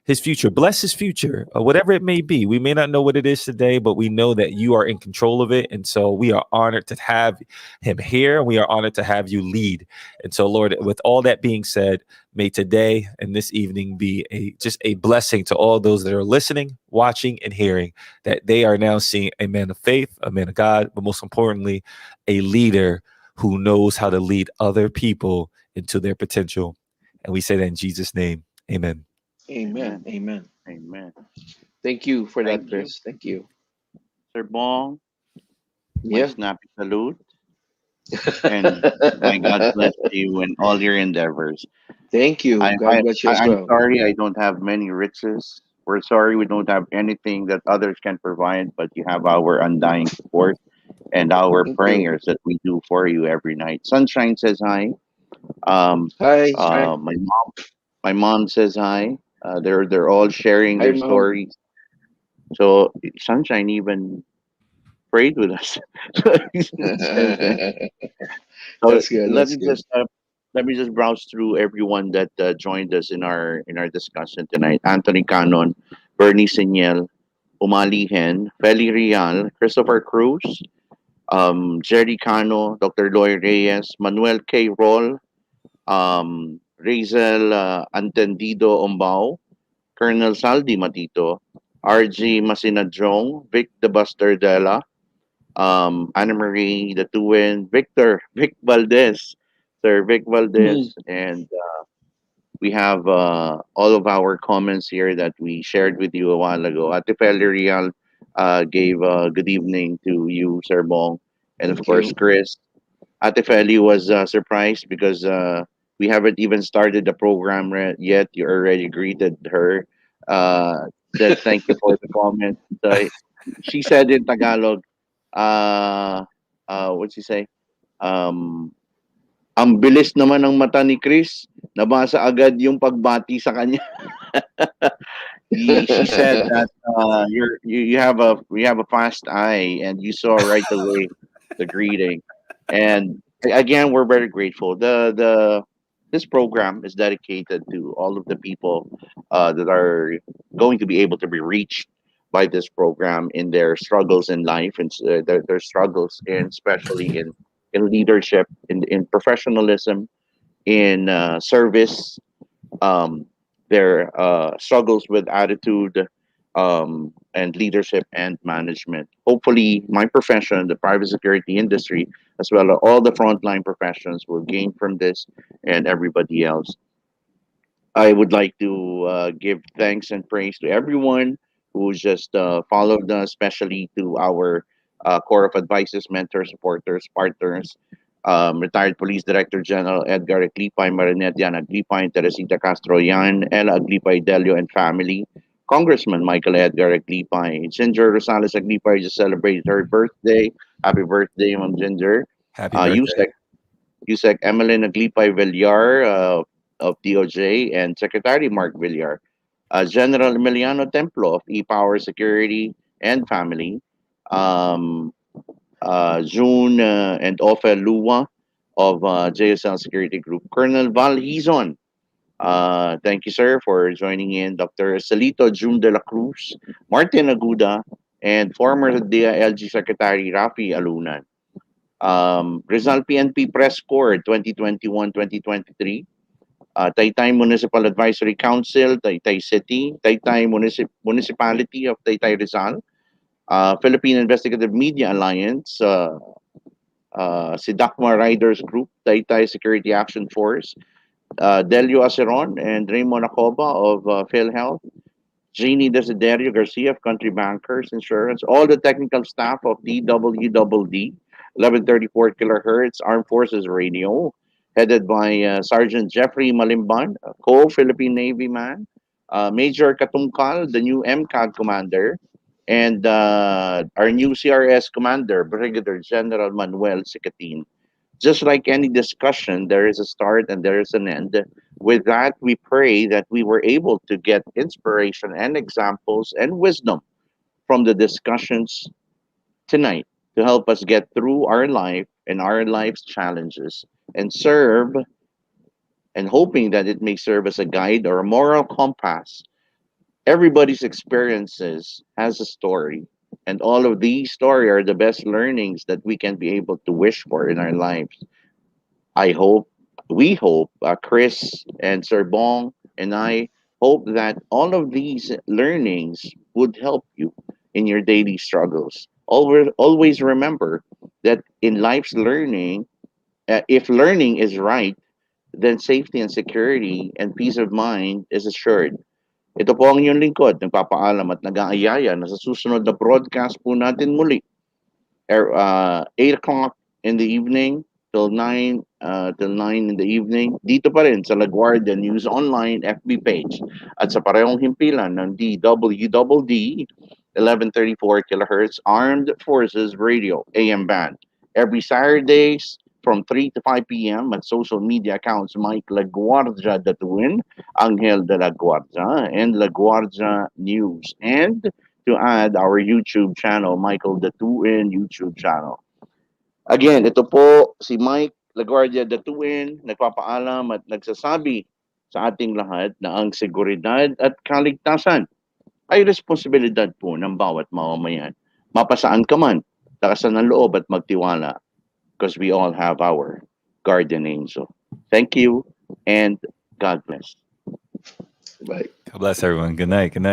His future, bless his future, whatever it may be. We may not know what it is today, but we know that you are in control of it. And so we are honored to have him here. We are honored to have you lead. And so, Lord, with all that being said, may today and this evening be just a blessing to all those that are listening, watching, and hearing, that they are now seeing a man of faith, a man of God, but most importantly, a leader who knows how to lead other people into their potential. And we say that in Jesus' name. Amen. Amen. Amen. Amen. Amen. Thank you for that, Thank you, Chris. Thank you. Sir Bong. My Yeah. snappy salute, and my God bless you in all your endeavors. Thank you. I, God I, bless you I as I'm well. sorry I don't have many riches. We're sorry we don't have anything that others can provide, but you have our undying support and our Thank you. prayers that we do for you every night. Sunshine says hi. Um, Hi. Hi. my mom says hi. They're all sharing Hi, their Mom. stories. So Sunshine even prayed with us. So That's good. let That's me good. just uh, let me just browse through everyone that joined us in our discussion tonight. Anthony Canon, Bernie Siniel, Umali Hen, Feli Rial, Christopher Cruz, Jerry Cano, Dr. Loy Reyes, Manuel K. Roll, Razel Antendido Ombao, Colonel Saldi Matito, RG Masinadjong, Vic the Buster Della, Anna Marie the Tuwin, Vic Valdez, Sir Vic Mm. Valdez, and we have all of our comments here that we shared with you a while ago. Ate Feli Real gave good evening to you, Sir Bong, and of Thank course you. Chris. Ate Feli was surprised because we haven't even started the program yet. You already greeted her. Said thank you for the comment. She said in Tagalog, what'd she say? Um, ang bilis naman ng mata ni Chris. Nabasa agad yung pagbati sa kanya. She said that you have a fast eye and you saw right away the greeting. And again, we're very grateful. The This program is dedicated to all of the people that are going to be able to be reached by this program in their struggles in life and their struggles in especially in leadership, in professionalism, in service, um, their struggles with attitude, and leadership and management. Hopefully, my profession, the private security industry, as well as all the frontline professions, will gain from this, and everybody else. I would like to give thanks and praise to everyone who just followed us, especially to our core of advisors, mentors, supporters, partners, retired Police Director General Edgar Aglipay, Marinette Yan Aglipay, Teresita Castro Yan, Ella Aglipay Delio and family, Congressman Michael Edgar Aglipay, Ginger Rosales Aglipay just celebrated her birthday. Happy birthday, Ma'am Ginger. Happy birthday. Yusek USEC Emeline Aglipay Villar of DOJ, and Secretary Mark Villar. General Emiliano Templo of E-Power Security and Family. Um, June and Ofe Lua of JSL Security Group. Colonel Val Hizon. Thank you, sir, for joining in. Dr. Salito June de la Cruz, Martin Aguda, and former DILG Secretary Rafi Alunan. Rizal PNP Press Corps 2021-2023, Taytay Municipal Advisory Council, Taytay City, Taytay Municipality of Taytay Rizal, Philippine Investigative Media Alliance, Sidakma Riders Group, Taytay Security Action Force, Delio Aceron and Raymond Acoba of PhilHealth, Jeannie Desiderio Garcia of Country Bankers Insurance, all the technical staff of DWDD, 1134 Kilohertz Armed Forces Radio, headed by Sergeant Jeffrey Malimban, a co-Philippine Navy man, Major Katungkal, the new MCAD commander, and our new CRS commander, Brigadier General Manuel Sicatin. Just like any discussion, there is a start and there is an end. With that, we pray that we were able to get inspiration and examples and wisdom from the discussions tonight to help us get through our life and our life's challenges and serve, and hoping that it may serve as a guide or a moral compass. Everybody's experiences has a story, and all of these stories are the best learnings that we can be able to wish for in our lives. I hope, we hope, Chris and Sir Bong and I hope that all of these learnings would help you in your daily struggles. Always remember that in life's learning, if learning is right, then safety and security and peace of mind is assured. Ito po ang inyong lingkod, nagpapaalam at nag-aayaya na sa susunod na broadcast po natin muli 8 o'clock in the evening till 9 in the evening dito pa rin sa Guardia News Online FB page at sa parehong himpilan ng DWDD 1134 kilohertz Armed Forces Radio AM band every Saturdays from 3 to 5 p.m. at social media accounts Mike LaGuardia DATUIN, Anghel de la Guardia, and LaGuardia News, and to add our YouTube channel, Michael Datuin YouTube channel. Again, ito po si Mike LaGuardia Datuin, nagpapaalam at nagsasabi sa ating lahat na ang seguridad at kaligtasan ay responsibilidad po ng bawat mamamayan. Mapasaan ka man, lakasan ng loob at magtiwala because we all have our guardian angel. Thank you and God bless. Bye. God bless everyone. Good night. Good night.